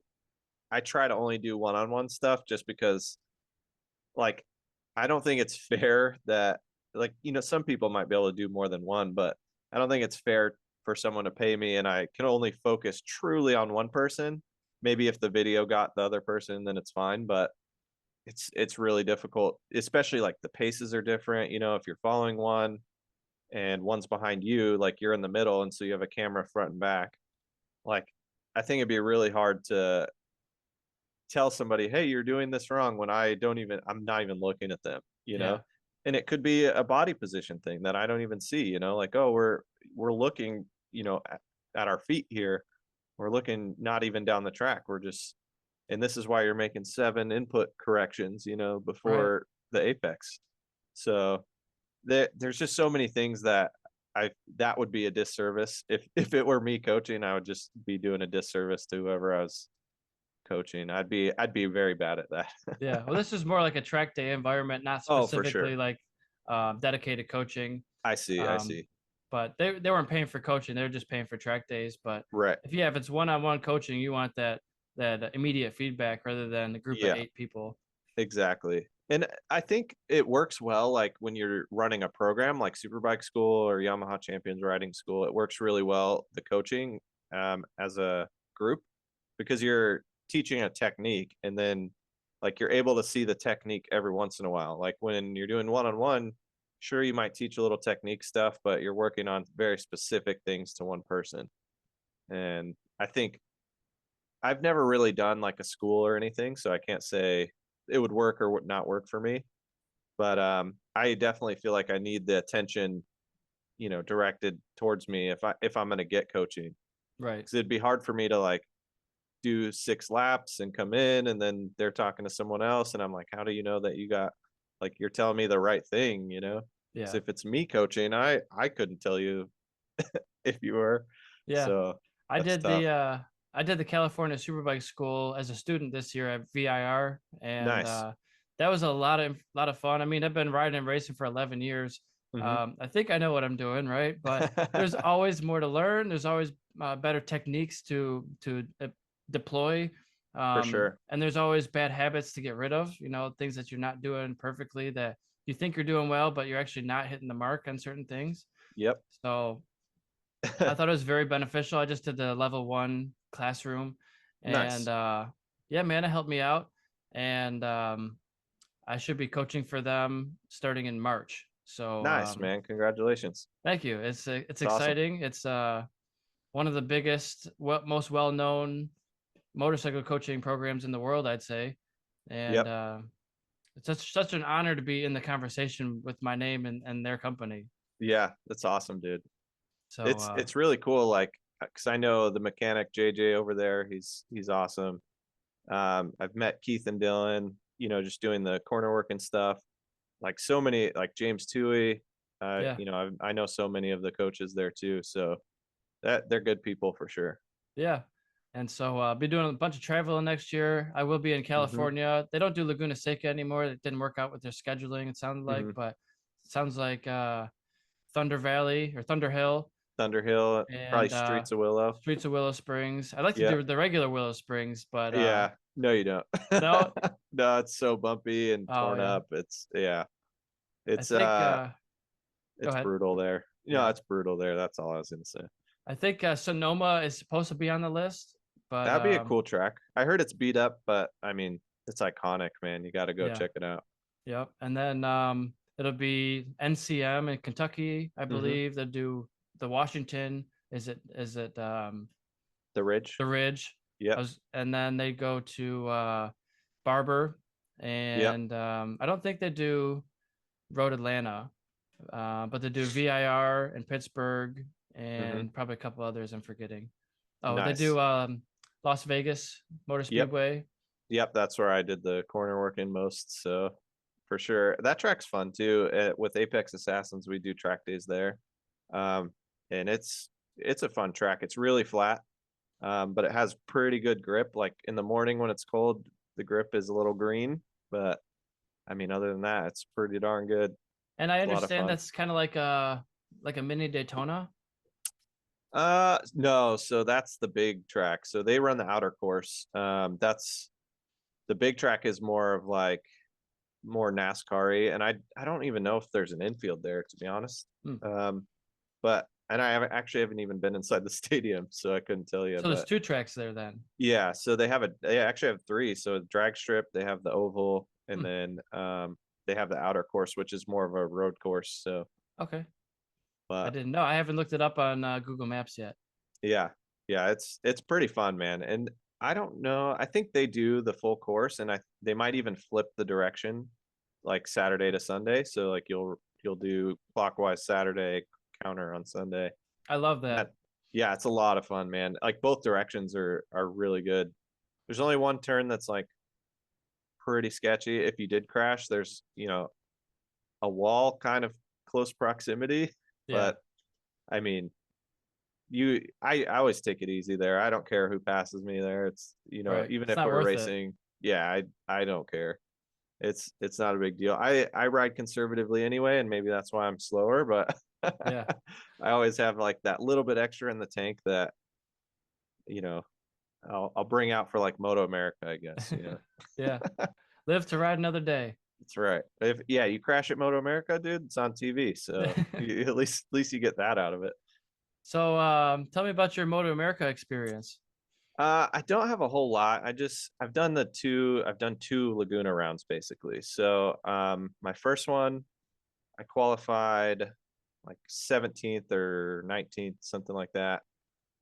try to only do one-on-one stuff just because like I don't think it's fair that like some people might be able to do more than one, but I don't think it's fair for someone to pay me and I can only focus truly on one person. Maybe if the video got the other person, then it's fine, but it's really difficult, especially like the paces are different, if you're following one and one's behind you, like you're in the middle, and so you have a camera front and back. Like I think it'd be really hard to tell somebody, hey, you're doing this wrong when I'm not even looking at them. Yeah. And it could be a body position thing that I don't even see, like, oh, we're looking, at our feet here. We're looking not even down the track. We're just, and this is why you're making 7 input corrections, Right. before the apex. So there's just so many things that that would be a disservice. If it were me coaching, I would just be doing a disservice to whoever I was coaching. I'd be very bad at that. Yeah. Well, this is more like a track day environment, not Oh, for specifically sure. like dedicated coaching. I see. I Um, see. but they weren't paying for coaching; they were just paying for track days. But Right. if it's one-on-one coaching, you want that immediate feedback rather than a group of Yeah, 8 people. exactly. And I think it works well like when you're running a program like Superbike School or Yamaha Champions Riding School. It works really well, the coaching as a group, because you're teaching a technique, and then like you're able to see the technique every once in a while. Like when you're doing one-on-one, sure, you might teach a little technique stuff, but you're working on very specific things to one person. And I think I've never really done like a school or anything, so I can't say it would work or would not work for me. But I definitely feel like I need the attention, directed towards me if I'm going to get coaching, Right. because it'd be hard for me to like do 6 laps and come in and then they're talking to someone else, and I'm like, how do you know that you got, like, you're telling me the right thing? Because Yeah. if it's me coaching, I couldn't tell you if you were. Yeah. So I that's did tough. the uh I did the California Superbike School as a student this year at VIR, and Nice. that was a lot of fun. I mean, I've been riding and racing for 11 years. Hmm. I think I know what I'm doing, right? But there's always more to learn. There's always better techniques to deploy, For sure. and there's always bad habits to get rid of. Things that you're not doing perfectly that you think you're doing well, but you're actually not hitting the mark on certain things. Yep. So I thought it was very beneficial. I just did the level 1 classroom, and Nice. yeah, man, it helped me out. And I should be coaching for them starting in March. So Nice, man. Congratulations. thank you. It's It's awesome. exciting. It's one of the biggest, most well known motorcycle coaching programs in the world, I'd say. And Yep. it's such an honor to be in the conversation with my name and their company. Yeah, that's awesome, dude. So It's really cool, like, because I know the mechanic JJ over there. He's awesome. I've met Keith and Dylan, just doing the corner work and stuff. Like so many, like James Toohey. yeah, I know so many of the coaches there too. So that they're good people for sure. yeah. And so I'll be doing a bunch of traveling next year. I will be in Hmm. California. They don't do Laguna Seca anymore. It didn't work out with their scheduling, it sounded like, Hmm. but it sounds like Thunder Valley or Thunder Hill Thunderhill, probably and Streets of Willow. Streets of Willow Springs. I'd like to Yeah, do the regular Willow Springs, but yeah. No, you don't. no. No, it's so bumpy and Oh torn yeah. up. Yeah, I it's think go it's ahead. brutal there. Yeah. It's brutal there. That's all I was gonna say. I think Sonoma is supposed to be on the list, but That'd be a cool track. I heard it's beat up, but I mean, it's iconic, man. You got to go yeah. check it out. Yep. And then it'll be NCM in Kentucky, I Hmm. believe. They'll do the Washington. Is it The Ridge. the Ridge? Yep. And then they go to Barber, Yep. and I don't think they do Road Atlanta, but they do VIR in Pittsburgh Hmm. and probably a couple others I'm forgetting. Oh, they Nice. do Las Vegas Motor Yep. Speedway. Yep. That's where I did the corner work in most. So for sure, that track's fun too. With Apex Assassins, we do track days there, um, and it's a fun track. It's really flat, but it has pretty good grip. Like in the morning when it's cold, the grip is a little green, but I mean, other than that, it's pretty darn good. And I It's a lot of understand fun. that's kind of like a mini Daytona. No, so that's the big track. So they run the outer course. That's the big track is more of like more NASCAR-y, and I don't even know if there's an infield there, to be honest. Hmm. But and I haven't even been inside the stadium, so I couldn't tell you. So there's But two tracks there then. yeah, so they actually have three. So drag strip, they have the oval, and Hmm. then they have the outer course, which is more of a road course. So, Okay. I but didn't know. I haven't looked it up on Google Maps yet. yeah, yeah, it's pretty fun, man. And I don't know. I think they do the full course, and they might even flip the direction, like Saturday to Sunday. So like you'll do clockwise Saturday, counter on Sunday. I love that. That yeah, it's a lot of fun, man. Like both directions are really good. There's only one turn that's like pretty sketchy. If you did crash, there's a wall kind of close proximity, Yeah. but I mean I always take it easy there. I don't care who passes me there. It's Right. even It's if not we're worth it. racing, yeah, I don't care. It's not a big deal. I ride conservatively anyway, and maybe that's why I'm slower, but Yeah. I always have like that little bit extra in the tank that you know I'll bring out for like Moto America, I guess. Yeah. Live to ride another day. That's right. If yeah, you crash at Moto America, dude, it's on TV, so at least you get that out of it. So tell me about your Moto America experience. I don't have a whole lot. I've done two Laguna rounds basically. So my first one I qualified like 17th or 19th, something like that,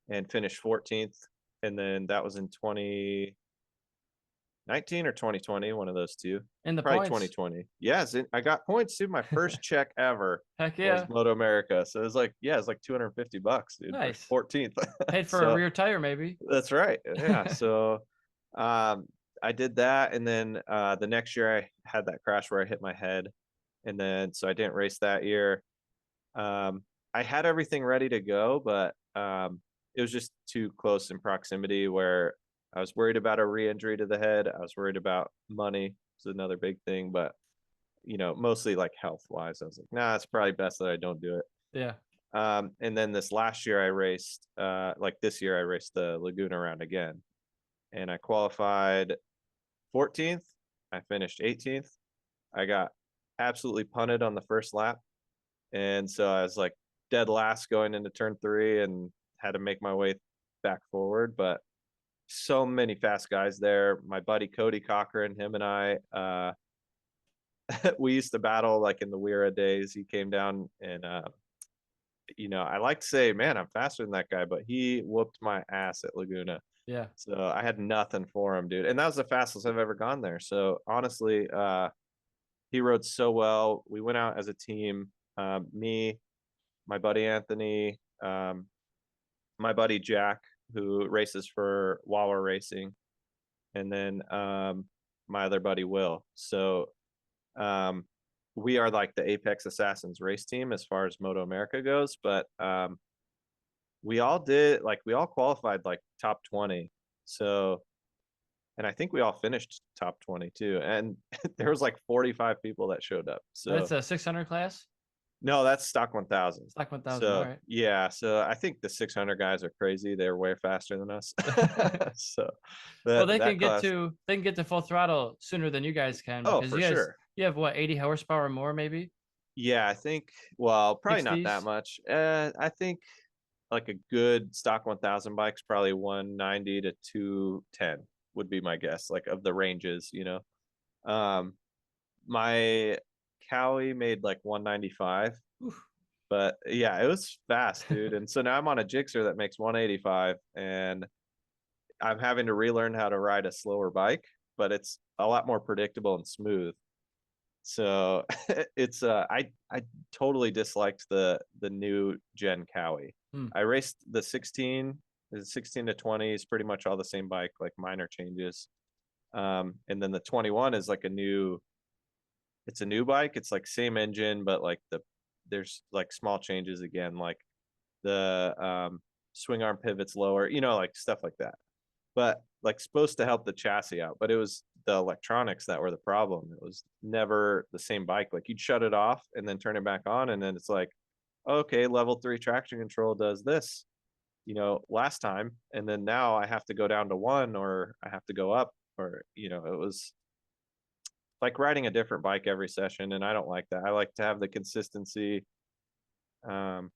and finished 14th. And then that was in 2019 or 2020, one of those two. In the Probably points. 2020. Yes, I got points, dude. My first check ever Heck was yeah. Moto America. So it was like, yeah, it's like $250, dude, for Nice. 14th. Paid for a So rear tire, maybe. that's right. Yeah. So I did that. And then the next year I had that crash where I hit my head. And then so I didn't race that year. I had everything ready to go, but it was just too close in proximity where I was worried about a re-injury to the head. I was worried about money. It's another big thing, but mostly like health wise, I was like, nah, it's probably best that I don't do it. Yeah. And then this last year I raced, like this year I raced the Laguna round again, and I qualified 14th. I finished 18th. I got absolutely punted on the first lap, and so I was like dead last going into turn 3 and had to make my way back forward. But so many fast guys there. My buddy Cody Cochran, him and I, we used to battle like in the Wira days. He came down and I like to say, man, I'm faster than that guy, but he whooped my ass at Laguna. Yeah. So I had nothing for him, dude. And that was the fastest I've ever gone there. So honestly, he rode so well. We went out as a team. Me, my buddy Anthony, my buddy Jack, who races for Wawa Racing, and then my other buddy Will. So um, we are like the Apex Assassins race team as far as Moto America goes. But we all qualified like top 20. So, and I think we all finished top 20 too. And there was like 45 people that showed up. So That's a 600 class. no, that's stock 1000. Stock 1000. All So right. yeah, so I think the 600 guys are crazy. They're way faster than us. So Well, that class, they can get to full throttle sooner than you guys can oh, because for sure. you have what 80 horsepower more maybe Yeah, I think, well, probably not that 60s. much. I think like a good stock 1000 bike's probably 190 to 210 would be my guess, like of the ranges, you know. Um, my Cowie made like 195, Oof. but yeah, it was fast, dude. And so now I'm on a Gixxer that makes 185, and I'm having to relearn how to ride a slower bike, but it's a lot more predictable and smooth. So it's I totally disliked the new gen Cowie. Hmm. I raced the 16, the 16 to 20 is pretty much all the same bike, like minor changes. And then the 21 is like it's a new bike. It's like same engine, but like there's like small changes again, like the swing arm pivots lower, you know, like stuff like that. But like supposed to help the chassis out, but it was the electronics that were the problem. It was never the same bike. Like you'd shut it off and then turn it back on, and then it's like, okay, level 3 traction control does this, you know, last time, and then now I have to go down to 1, or I have to go up, or you know, it was like riding a different bike every session, and I don't like that. I like to have the consistency, um,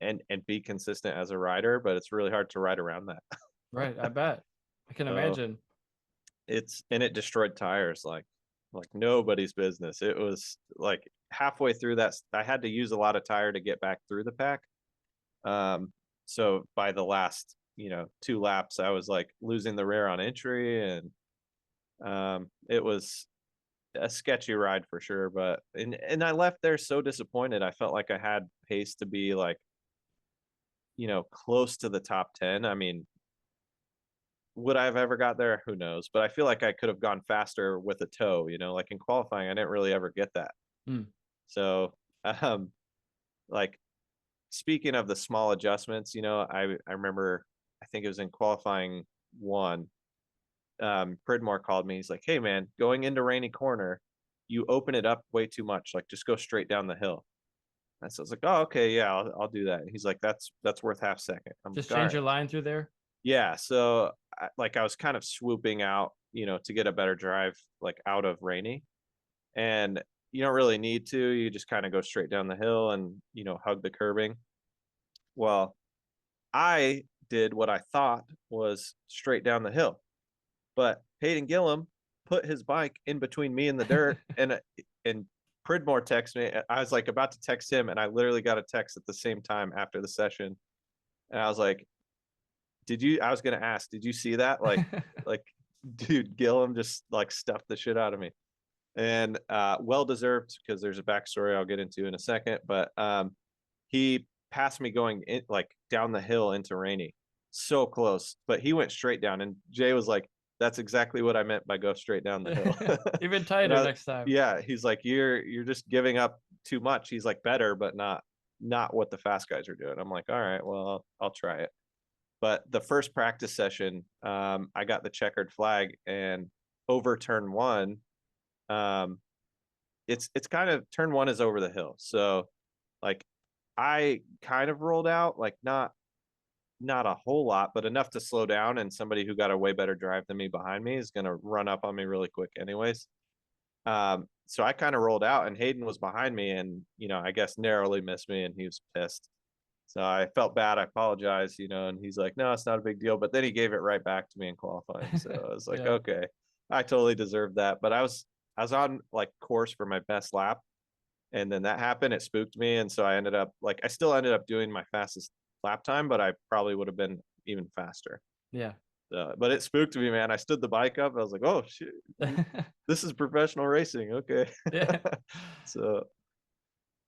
and be consistent as a rider, but it's really hard to ride around that. Right. I bet. I can So imagine. it destroyed tires like nobody's business. It was like halfway through that I had to use a lot of tire to get back through the pack. So by the last, you know, 2 laps, I was like losing the rear on entry, and it was a sketchy ride for sure. But and I left there so disappointed. I felt like I had pace to be like, you know, close to the top 10. I mean, would I have ever got there? Who knows? But I feel like I could have gone faster with a toe, you know, like in qualifying, I didn't really ever get that. Hmm. So, um, like speaking of the small adjustments, you know, I remember, I think it was in qualifying 1, Pridmore called me. He's like, "Hey man, going into Rainy Corner, you open it up way too much. Like just go straight down the hill." And so I was like, "Oh, okay, yeah, I'll do that." And he's like, "That's worth half second." I'm Just like, "All change right." your line through there. Yeah, so like I was kind of swooping out, you know, to get a better drive, like out of Rainy, and you don't really need to. You just kind of go straight down the hill and, you know, hug the curbing. Well, I did what I thought was straight down the hill, but Hayden Gillum put his bike in between me and the dirt, and Pridmore texted me. I was like about to text him, and I literally got a text at the same time after the session, and I was like, I was gonna ask, did you see that? Like, dude, Gillum just like stuffed the shit out of me, and well deserved, because there's a backstory I'll get into in a second. But he passed me going in, like down the hill into Rainy, so close, but he went straight down, and Jay was like, "That's exactly what I meant by go straight down the hill." Even And tighter next time. yeah, he's like, "You're just giving up too much." He's like, "Better, but not what the fast guys are doing." I'm like, "All right, well, I'll try it." But the first practice session, I got the checkered flag, and over turn 1, um, it's kind of, turn 1 is over the hill. So like I kind of rolled out, like not a whole lot, but enough to slow down. And somebody who got a way better drive than me behind me is going to run up on me really quick anyways. So I kind of rolled out, and Hayden was behind me, and, you know, I guess narrowly missed me, and he was pissed. So I felt bad. I apologized, you know, and he's like, "No, it's not a big deal." But then he gave it right back to me in qualifying. So I was like, Yeah. okay, I totally deserved that. But I was on like course for my best lap, and then that happened. It spooked me, and so I still ended up doing my fastest lap time, but I probably would have been even faster. Yeah. But it spooked me, man. I stood the bike up. I was like, oh shit, this is professional racing. Okay. Yeah. So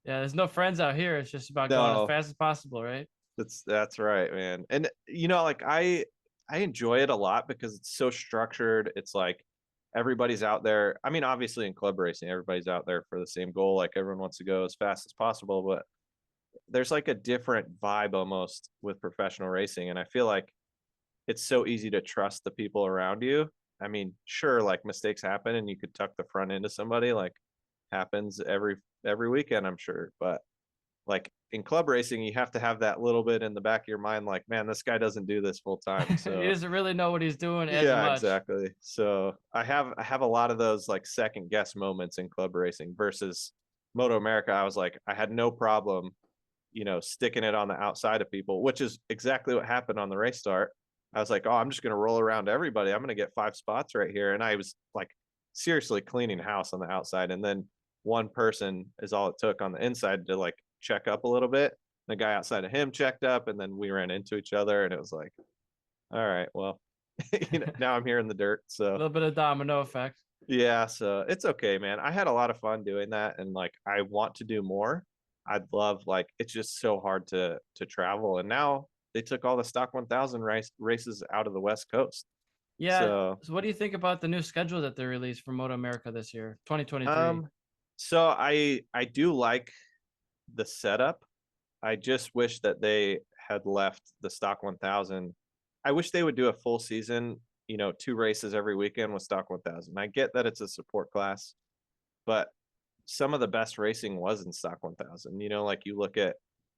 Yeah, there's no friends out here. It's just about going as no, fast as possible, right? that's right, man. And like I enjoy it a lot because it's so structured. It's like everybody's out there. I mean, obviously in club racing, everybody's out there for the same goal. Like everyone wants to go as fast as possible, but there's like a different vibe almost with professional racing. And I feel like it's so easy to trust the people around you. I mean, sure, like mistakes happen and you could tuck the front into somebody, like happens every weekend, I'm sure. But like in club racing, you have to have that little bit in the back of your mind, like, man, this guy doesn't do this full time. He So doesn't really know what he's doing as yeah, much. exactly. So I have a lot of those like second guess moments in club racing versus Moto America. I was like, I had no problem, sticking it on the outside of people, which is exactly what happened on the race start. I was like, oh, I'm just going to roll around everybody. I'm going to get 5 spots right here. And I was like seriously cleaning house on the outside. And then one person is all it took on the inside to like check up a little bit. The guy outside of him checked up and then we ran into each other and it was like, all right, well, now I'm here in the dirt. A So little bit of domino effect. yeah, so it's okay, man. I had a lot of fun doing that and like I want to do more. I'd love like it's just so hard to travel. And now they took all the stock 1000 races out of the West Coast. Yeah. So, So what do you think about the new schedule that they released for Moto America this year, 2023? um so I do like the setup. I just wish that they had left the stock 1000. I wish they would do a full season, 2 races every weekend with stock 1000. I get that it's a support class, but some of the best racing was in stock 1000. Like you look at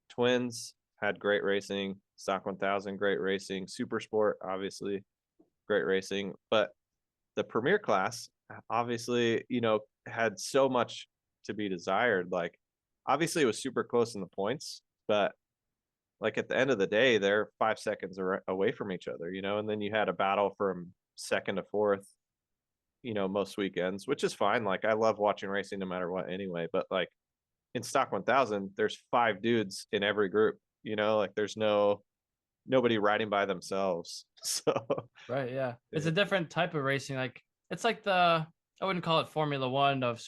Twins had great racing, stock 1000 great racing, Super Sport obviously great racing, but the premier class obviously, had so much to be desired. Like obviously it was super close in the points, but like at the end of the day, they're 5 seconds away from each other, and then you had a battle from second to fourth, most weekends, which is fine. Like I love watching racing no matter what anyway, but like in stock 1000, there's 5 dudes in every group, like there's nobody riding by themselves. So Right, yeah. It's yeah, a different type of racing. Like it's like the I wouldn't call it Formula One of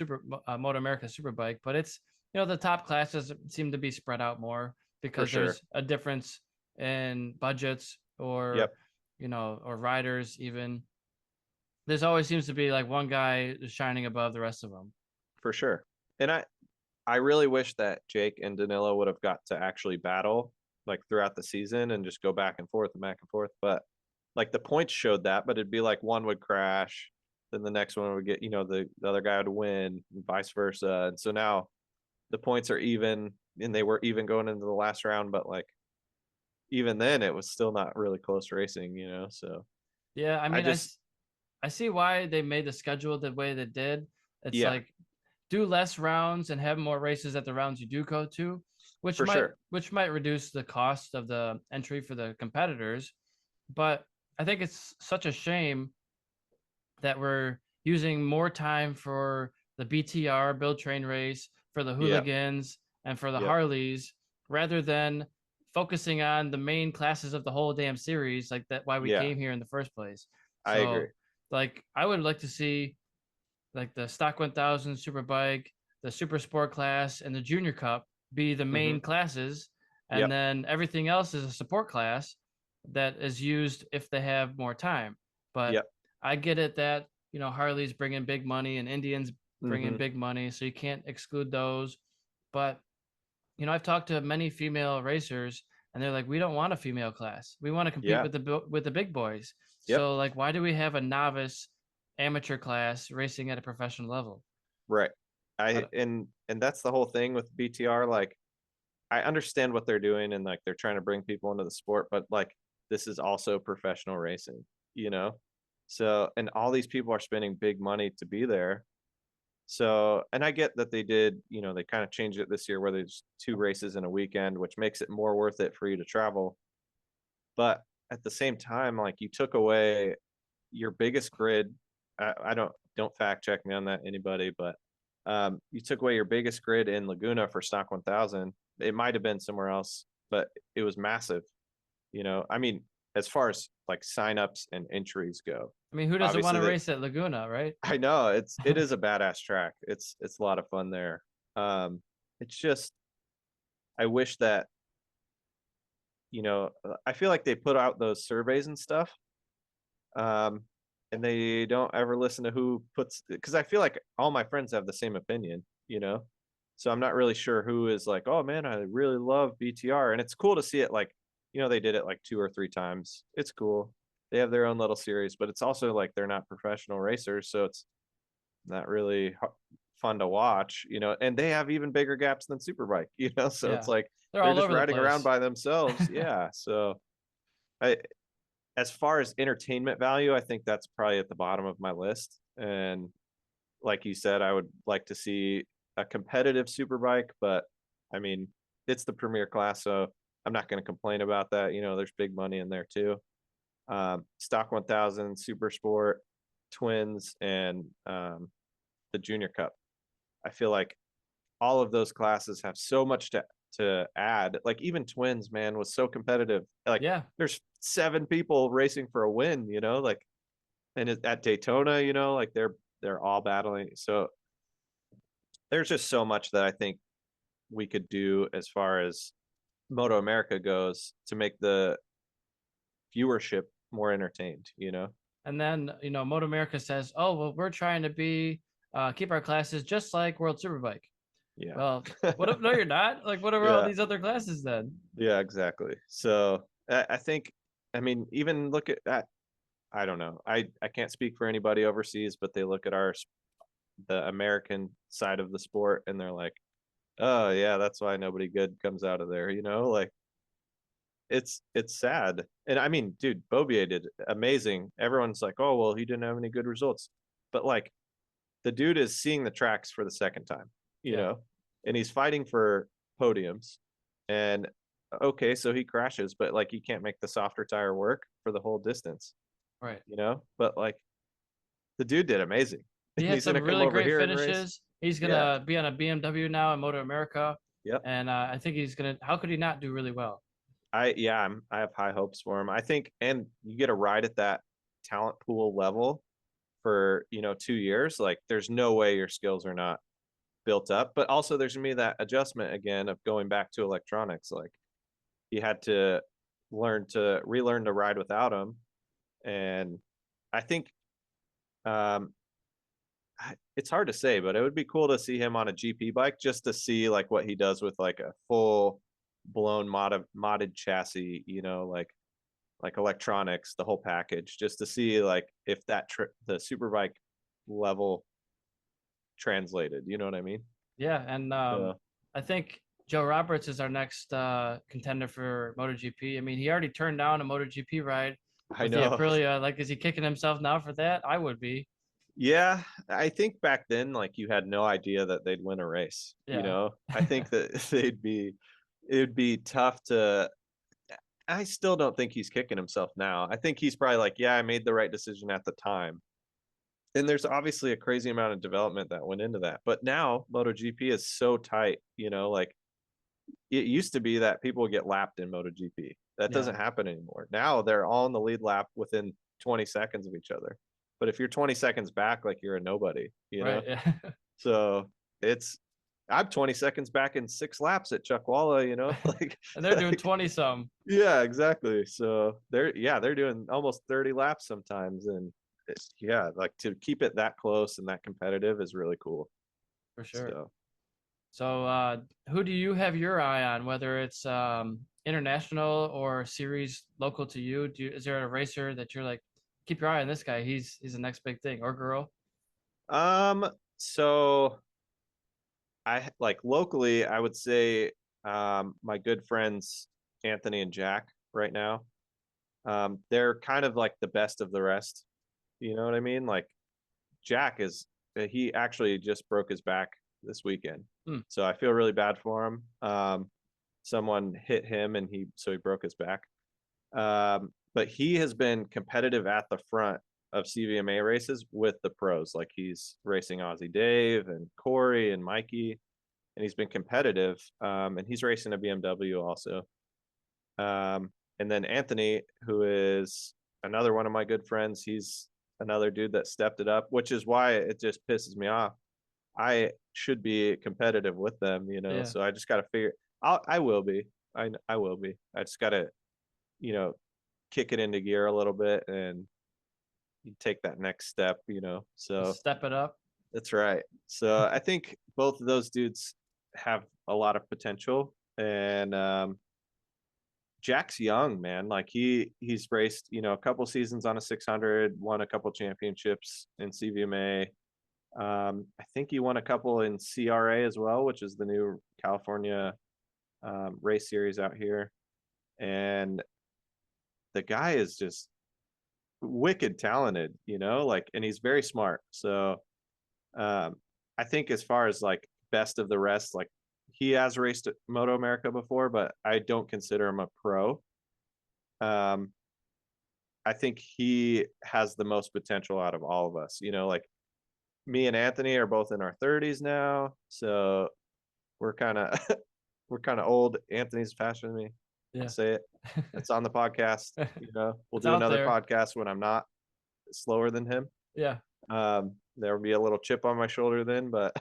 Moto America Superbike, but it's the top classes seem to be spread out more for because sure. there's a difference in budgets or Yep, or riders even. There's always seems to be like one guy shining above the rest of them. for sure. And I really wish that Jake and Danilo would have got to actually battle like throughout the season and just go back and forth and back and forth. But like the points showed that, but it'd be like one would crash, then the next one would get, the other guy would win, and vice versa. And so now the points are even, and they were even going into the last round, but like even then it was still not really close racing, So Yeah, I I mean, just I see why they made the schedule the way they did. It's yeah, like do less rounds and have more races at the rounds you do go to, for sure. which might reduce the cost of the entry for the competitors. But I think it's such a shame that we're using more time for the BTR build train race, for the Yeah, hooligans, and for the yep. Harleys, rather than focusing on the main classes of the whole damn series, like that why we Yeah, came here in the first place. I agree. So like I would like to see like the stock 1000 superbike, the super sport class, and the junior cup be the Hmm. main classes, and Yep, then everything else is a support class that is used if they have more time. But yep. I get it that Harley's bringing big money and Indians bringing Hmm. big money, so you can't exclude those. But I've talked to many female racers, and they're like, we don't want a female class. We want to compete Yeah, with the big boys. yep. So like, why do we have a novice amateur class racing at a professional level? Right. I I don't- and that's the whole thing with BTR. Like I understand what they're doing and like they're trying to bring people into the sport, but like this is also professional racing, you know? So and all these people are spending big money to be there. So and I get that they did, they kind of changed it this year where there's 2 races in a weekend, which makes it more worth it for you to travel. But at the same time, like you took away your biggest grid. I don't fact check me on that, anybody, but you took away your biggest grid in Laguna for stock 1000. It might have been somewhere else, but it was massive. I mean, as far as like signups and entries go. I mean, who doesn't want Obviously, to race at Laguna, right? I know it is a badass track. It's a lot of fun there. It's just I wish that I feel like they put out those surveys and stuff, um, and they don't ever listen to who puts because I feel like all my friends have the same opinion, So I'm not really sure who is like, oh man, I really love BTR, and it's cool to see it like, they did it like 2 or 3 times. It's cool. They have their own little series, but it's also like they're not professional racers, so it's not really fun to watch, and they have even bigger gaps than Superbike, so it's Yeah, like they're they're all just over the riding around place. by themselves. Yeah. So I as far as entertainment value, I think that's probably at the bottom of my list. And like you said, I would like to see a competitive Superbike, but I mean, it's the premier class, so I'm not going to complain about that. There's big money in there too. Stock 1000, Super Sport, Twins, and the Junior Cup. I feel like all of those classes have so much to add. Like even Twins, man, was so competitive. Like Yeah, there's 7 people racing for a win, like, and at Daytona, like they're all battling. So there's just so much that I think we could do as far as Moto America goes to make the viewership more entertained. and then Moto America says, "Oh well, we're trying to be keep our classes just like World Superbike." Yeah. Well, what? No, you're not. Like, what are all Yeah. these other classes then? Yeah, exactly. So I think, I mean, even look at that. I don't know. I can't speak for anybody overseas, but they look at the American side of the sport and they're like, oh yeah, that's why nobody good comes out of there. Like it's sad. And I mean, dude, Bobier did amazing. Everyone's like, oh well, he didn't have any good results, but like the dude is seeing the tracks for the second time, Yeah, and he's fighting for podiums. And okay, so he crashes, but like he can't make the softer tire work for the whole distance, right. But like the dude did amazing. He And had he's gonna some come really over great here and race. finishes. He's Yeah. gonna be on a BMW now in Moto America, Yep. and I think he's gonna. How could he not do really well? I have high hopes for him. I think, and you get a ride at that talent pool level for 2 years. Like, there's no way your skills are not built up. But also, there's gonna be that adjustment again of going back to electronics. Like, you had to relearn to ride without them, and I think um, it's hard to say, but it would be cool to see him on a GP bike just to see like what he does with like a full blown modded chassis, like electronics, the whole package, just to see like if the superbike level translated. You know what I mean? Yeah, and So I think Joe Roberts is our next contender for MotoGP. I mean, he already turned down a MotoGP ride I with the know. Aprilia. Like, is he kicking himself now for that? I would be. Yeah, I think back then, like you had no idea that they'd win a race. Yeah. I think that it'd be tough to. I still don't think he's kicking himself now. I think he's probably like, yeah, I made the right decision at the time. And there's obviously a crazy amount of development that went into that. But now MotoGP is so tight, like it used to be that people would get lapped in MotoGP. That Yeah. doesn't happen anymore. Now they're all in the lead lap within 20 seconds of each other. But if you're 20 seconds back, like you're a nobody. Right. Yeah. So it's I'm 20 seconds back in 6 laps at Chuckwalla, like, And they're doing like 20 some yeah, exactly. So they're doing almost 30 laps sometimes, and yeah, like to keep it that close and that competitive is really cool. for sure. So So, who do you have your eye on, whether it's international or series local to you? Is there a racer that you're like, keep your eye on this guy? He's the next big thing, or girl? um so I like locally, I would say my good friends Anthony and Jack right now. They're kind of like the best of the rest. You know what I mean? Like Jack he actually just broke his back this weekend. Hmm. So I feel really bad for him. Someone hit him and so he broke his back. But he has been competitive at the front of CVMA races with the pros. Like he's racing Aussie Dave and Corey and Mikey, and he's been competitive. And he's racing a BMW also. and then Anthony, who is another one of my good friends, he's another dude that stepped it up, which is why it just pisses me off. I should be competitive with them, Yeah. so I just got to figure. I will be. I will be. I just got to, kick it into gear a little bit and take that next step, So Step it up. that's right. So I think both of those dudes have a lot of potential, and Jack's young, man. Like he's raced, a couple seasons on a 600, won a couple championships in CVMA. I think he won a couple in CRA as well, which is the new California race series out here. And the guy is just wicked talented, and he's very smart. So I think as far as like best of the rest, like he has raced at Moto America before, but I don't consider him a pro. I think he has the most potential out of all of us. Like me and Anthony are both in our 30s now, so we're kind of we're kind of old. Anthony's faster than me. Yeah. I'll say it. It's on the podcast. We'll It's do out another there. podcast when I'm not slower than him. Yeah. There will be a little chip on my shoulder then, but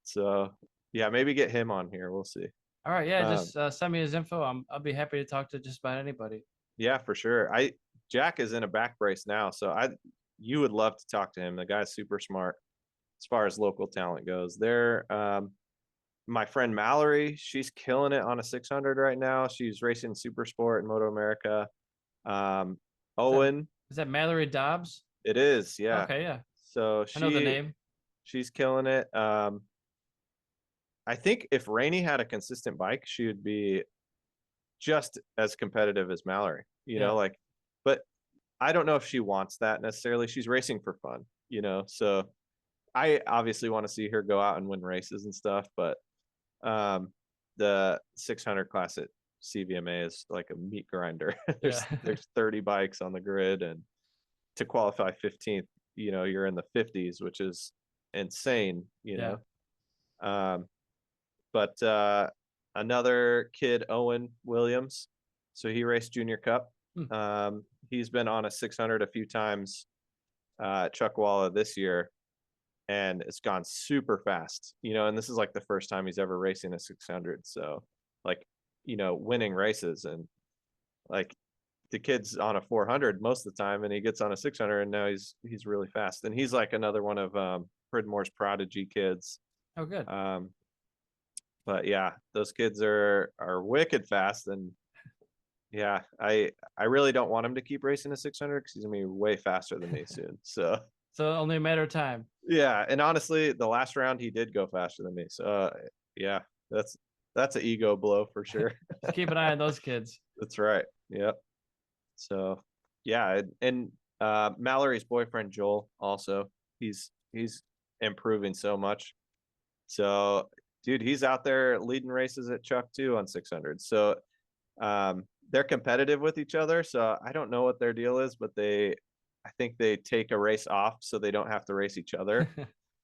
so yeah, maybe get him on here. We'll see. All right. Yeah. Just send me his info. I'll be happy to talk to just about anybody. Yeah, for sure. Jack is in a back brace now, so you would love to talk to him. The guy's super smart as far as local talent goes. My friend Mallory, she's killing it on a 600 right now. She's racing Super Sport and Moto America. Owen, Is that Mallory Dobbs? it is, yeah. Okay, yeah. So I know the name. she's killing it. I think if Rainey had a consistent bike, she would be just as competitive as Mallory, but I don't know if she wants that necessarily. She's racing for fun, so I obviously want to see her go out and win races and stuff, but the 600 class at CVMA is like a meat grinder. there's 30 bikes on the grid, and to qualify 15th, you're in the 50s, which is insane, but another kid, Owen Williams, so he raced Junior Cup. He's been on a 600 a few times, Chuckwalla this year, and it's gone super fast, and this is like the first time he's ever racing a 600. So like, winning races, and like the kid's on a 400 most of the time, and he gets on a 600, and now he's really fast. And he's like another one of Pridmore's prodigy kids. Oh, good. But yeah, those kids are wicked fast, and yeah, I really don't want him to keep racing a 600 because he's gonna be way faster than me soon. So only a matter of time. Yeah, and honestly, the last round he did go faster than me. So yeah, that's an ego blow for sure. Just keep an eye on those kids. That's right. Yep. So yeah, and Mallory's boyfriend Joel also, he's improving so much. So dude, he's out there leading races at Chuck too on 600. So they're competitive with each other. So I don't know what their deal is, but I think they take a race off so they don't have to race each other.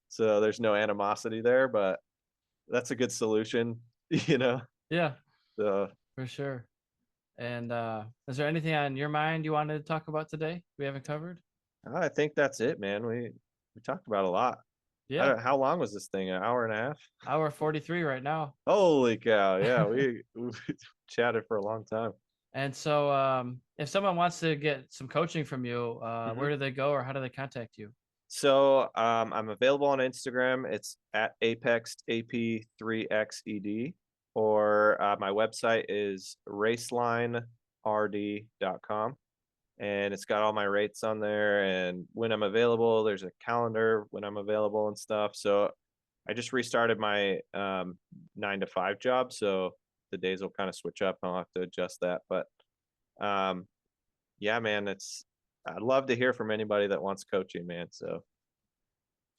So there's no animosity there, but that's a good solution, Yeah. So for sure. And is there anything on your mind you wanted to talk about today we haven't covered? I think that's it, man. We talked about a lot. Yeah. How long was this thing? An hour and a half? Hour 43 right now. Holy cow. Yeah, we chatted for a long time. And so if someone wants to get some coaching from you, where do they go, or how do they contact you? So I'm available on Instagram. It's at Apex AP3XED, or my website is racelinerd.com, and it's got all my rates on there and when I'm available. There's a calendar when I'm available and stuff. So I just restarted my 9 to 5 job, so the days will kind of switch up. I'll have to adjust that, but yeah, man, I'd love to hear from anybody that wants coaching, man. So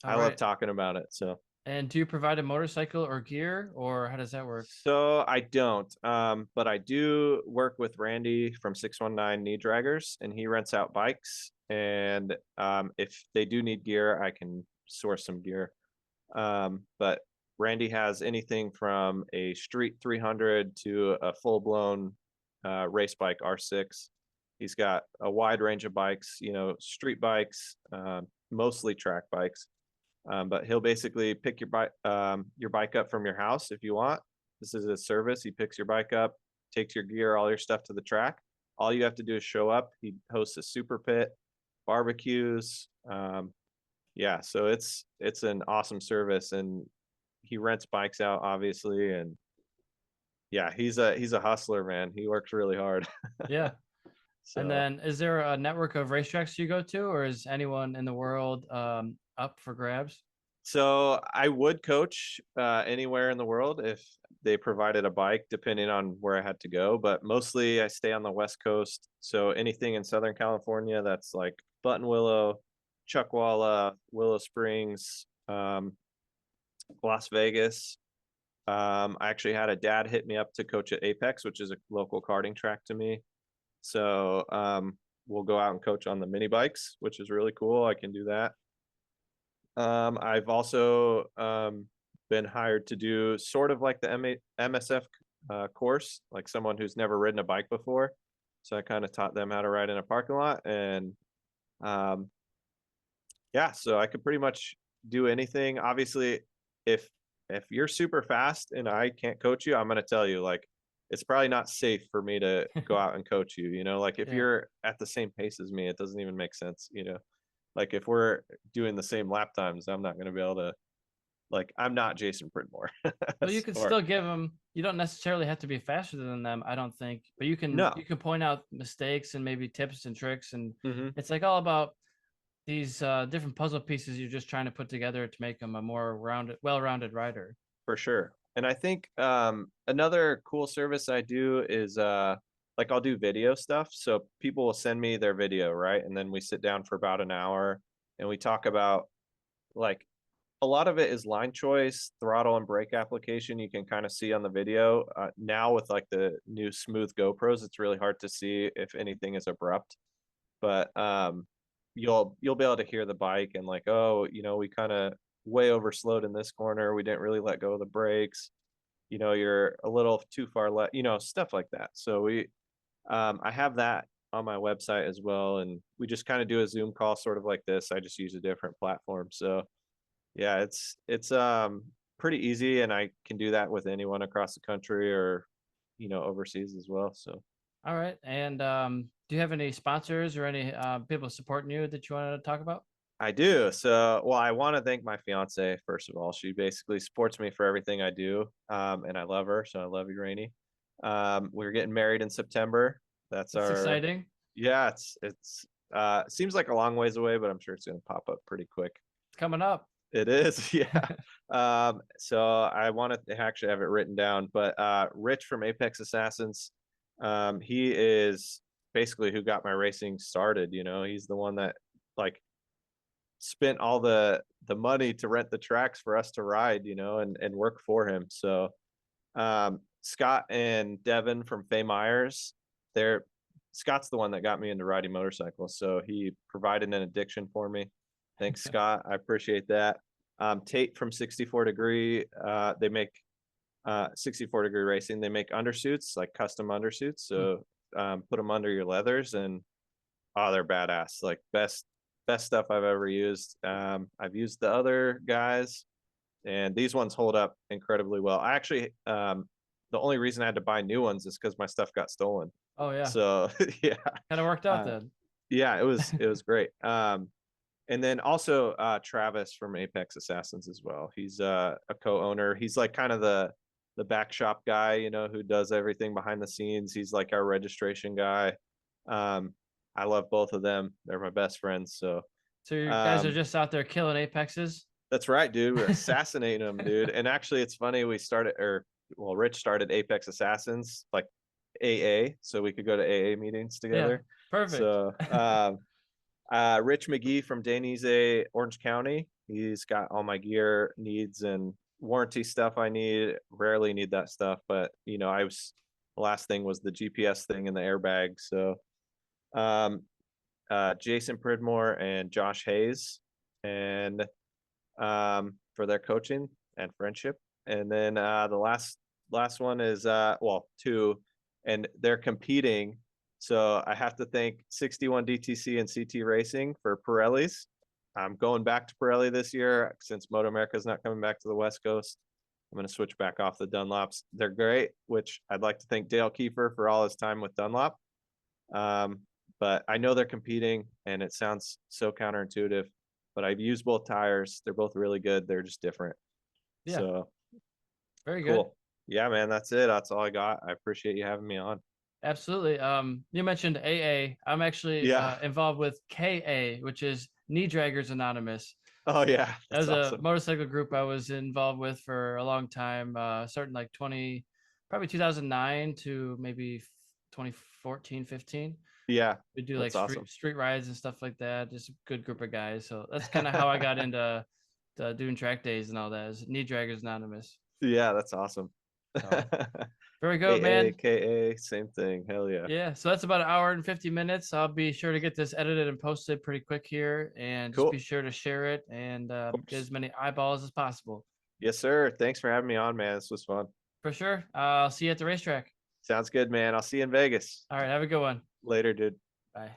I love talking about it. So. And do you provide a motorcycle or gear, or how does that work? So I don't, but I do work with Randy from 619 Knee Draggers, and he rents out bikes. And if they do need gear, I can source some gear. But Randy has anything from a street 300 to a full blown race bike R6. He's got a wide range of bikes, street bikes, mostly track bikes. But he'll basically pick your bike up from your house if you want. This is his service. He picks your bike up, takes your gear, all your stuff to the track. All you have to do is show up. He hosts a super pit, barbecues. Yeah, so it's an awesome service, and he rents bikes out, obviously, and yeah, he's a hustler, man. He works really hard. Yeah. So And then is there a network of racetracks you go to, or is anyone in the world up for grabs? So I would coach anywhere in the world if they provided a bike, depending on where I had to go. But mostly I stay on the West Coast. So anything in Southern California, that's like Buttonwillow, Chuckwalla, Willow Springs, Las Vegas. I actually had a dad hit me up to coach at Apex, which is a local karting track to me. So we'll go out and coach on the mini bikes, which is really cool. I can do that. I've also been hired to do sort of like the MSF course, like someone who's never ridden a bike before. So I kind of taught them how to ride in a parking lot, and yeah, so I could pretty much do anything. Obviously, if you're super fast and I can't coach you, I'm gonna tell you, like, it's probably not safe for me to go out and coach you. Like if Yeah. you're at the same pace as me, it doesn't even make sense. Like if we're doing the same lap times, I'm not gonna be able to. Like, I'm not Jason Pridmore. Well, you can Or still give them. You don't necessarily have to be faster than them, I don't think, but you can no. point out mistakes and maybe tips and tricks, and Hmm. it's like all about these different puzzle pieces you're just trying to put together to make them a more well-rounded rider. For sure. And I think another cool service I do is like I'll do video stuff. So people will send me their video, right? And then we sit down for about an hour and we talk about, like, a lot of it is line choice, throttle and brake application. You can kind of see on the video. Now with like the new smooth GoPros, it's really hard to see if anything is abrupt. But you'll be able to hear the bike and, like, oh, we kind of way overslowed in this corner. We didn't really let go of the brakes. You're a little too far left, stuff like that. So I have that on my website as well. And we just kind of do a Zoom call sort of like this. I just use a different platform. So yeah, it's pretty easy, and I can do that with anyone across the country or, overseas as well. So All right. And do you have any sponsors or any people supporting you that you want to talk about? I do. So, well, I want to thank my fiance, first of all. She basically supports me for everything I do. And I love her. So I love you, Rainey. We're getting married in September. That's That's our, exciting. yeah, it's seems like a long ways away, but I'm sure it's going to pop up pretty quick. It's coming up. It is. Yeah. So I want to actually have it written down, but Rich from Apex Assassins, he is basically who got my racing started. He's the one that, like, spent all the money to rent the tracks for us to ride, and work for him. So Scott and Devin from Fay Myers, Scott's the one that got me into riding motorcycles. So he provided an addiction for me. Thanks, Scott. I appreciate that. Tate from 64 Degree, they make 64 Degree Racing. They make undersuits, like custom undersuits. So put them under your leathers, and they're badass. Like, best stuff I've ever used. I've used the other guys, and these ones hold up incredibly well. I actually, the only reason I had to buy new ones is because my stuff got stolen. Oh yeah. So yeah, Kind of worked out then. yeah, it was great. And then also Travis from Apex Assassins as well. He's a co-owner. He's like kind of the back shop guy, who does everything behind the scenes. He's like our registration guy. I love both of them. They're my best friends. So You guys are just out there killing apexes. that's right, dude. We're assassinating them, dude. And actually, it's funny. Rich started Apex Assassins, like AA, so we could go to AA meetings together. Yeah, perfect. So Rich McGee from Dainese, Orange County. He's got all my gear needs and warranty stuff I need. Rarely need that stuff, but the last thing was the GPS thing in the airbag. So Jason Pridmore and Josh Hayes, and for their coaching and friendship. And then the last one is two. and they're competing. So I have to thank 61 DTC and CT Racing for Pirellis. I'm going back to Pirelli this year since Moto America is not coming back to the West Coast. I'm going to switch back off the Dunlops. They're great, which I'd like to thank Dale Kiefer for all his time with Dunlop. But I know they're competing, and it sounds so counterintuitive, but I've used both tires. They're both really good. They're just different. Yeah. So Very cool. good. Yeah, man, that's it. That's all I got. I appreciate you having me on. Absolutely. You mentioned AA. I'm actually Yeah. involved with KA, which is Knee Draggers Anonymous. Oh yeah, That that's was a awesome. motorcycle group I was involved with for a long time, starting like probably 2009 to maybe 2014, 15. Yeah, We do like that's awesome. street rides and stuff like that. Just a good group of guys. So that's kind of how I got into doing track days and all that. Is Knee Draggers Anonymous. Yeah, that's awesome. So very good, man. AAKA, same thing. Hell yeah. Yeah, so that's about an hour and 50 minutes. I'll be sure to get this edited and posted pretty quick here, and just Cool. be sure to share it and get Course. as many eyeballs as possible. Yes, sir. Thanks for having me on, man. This was fun. For sure. I'll see you at the racetrack. Sounds good, man. I'll see you in Vegas. All right, have a good one. Later, dude. Bye.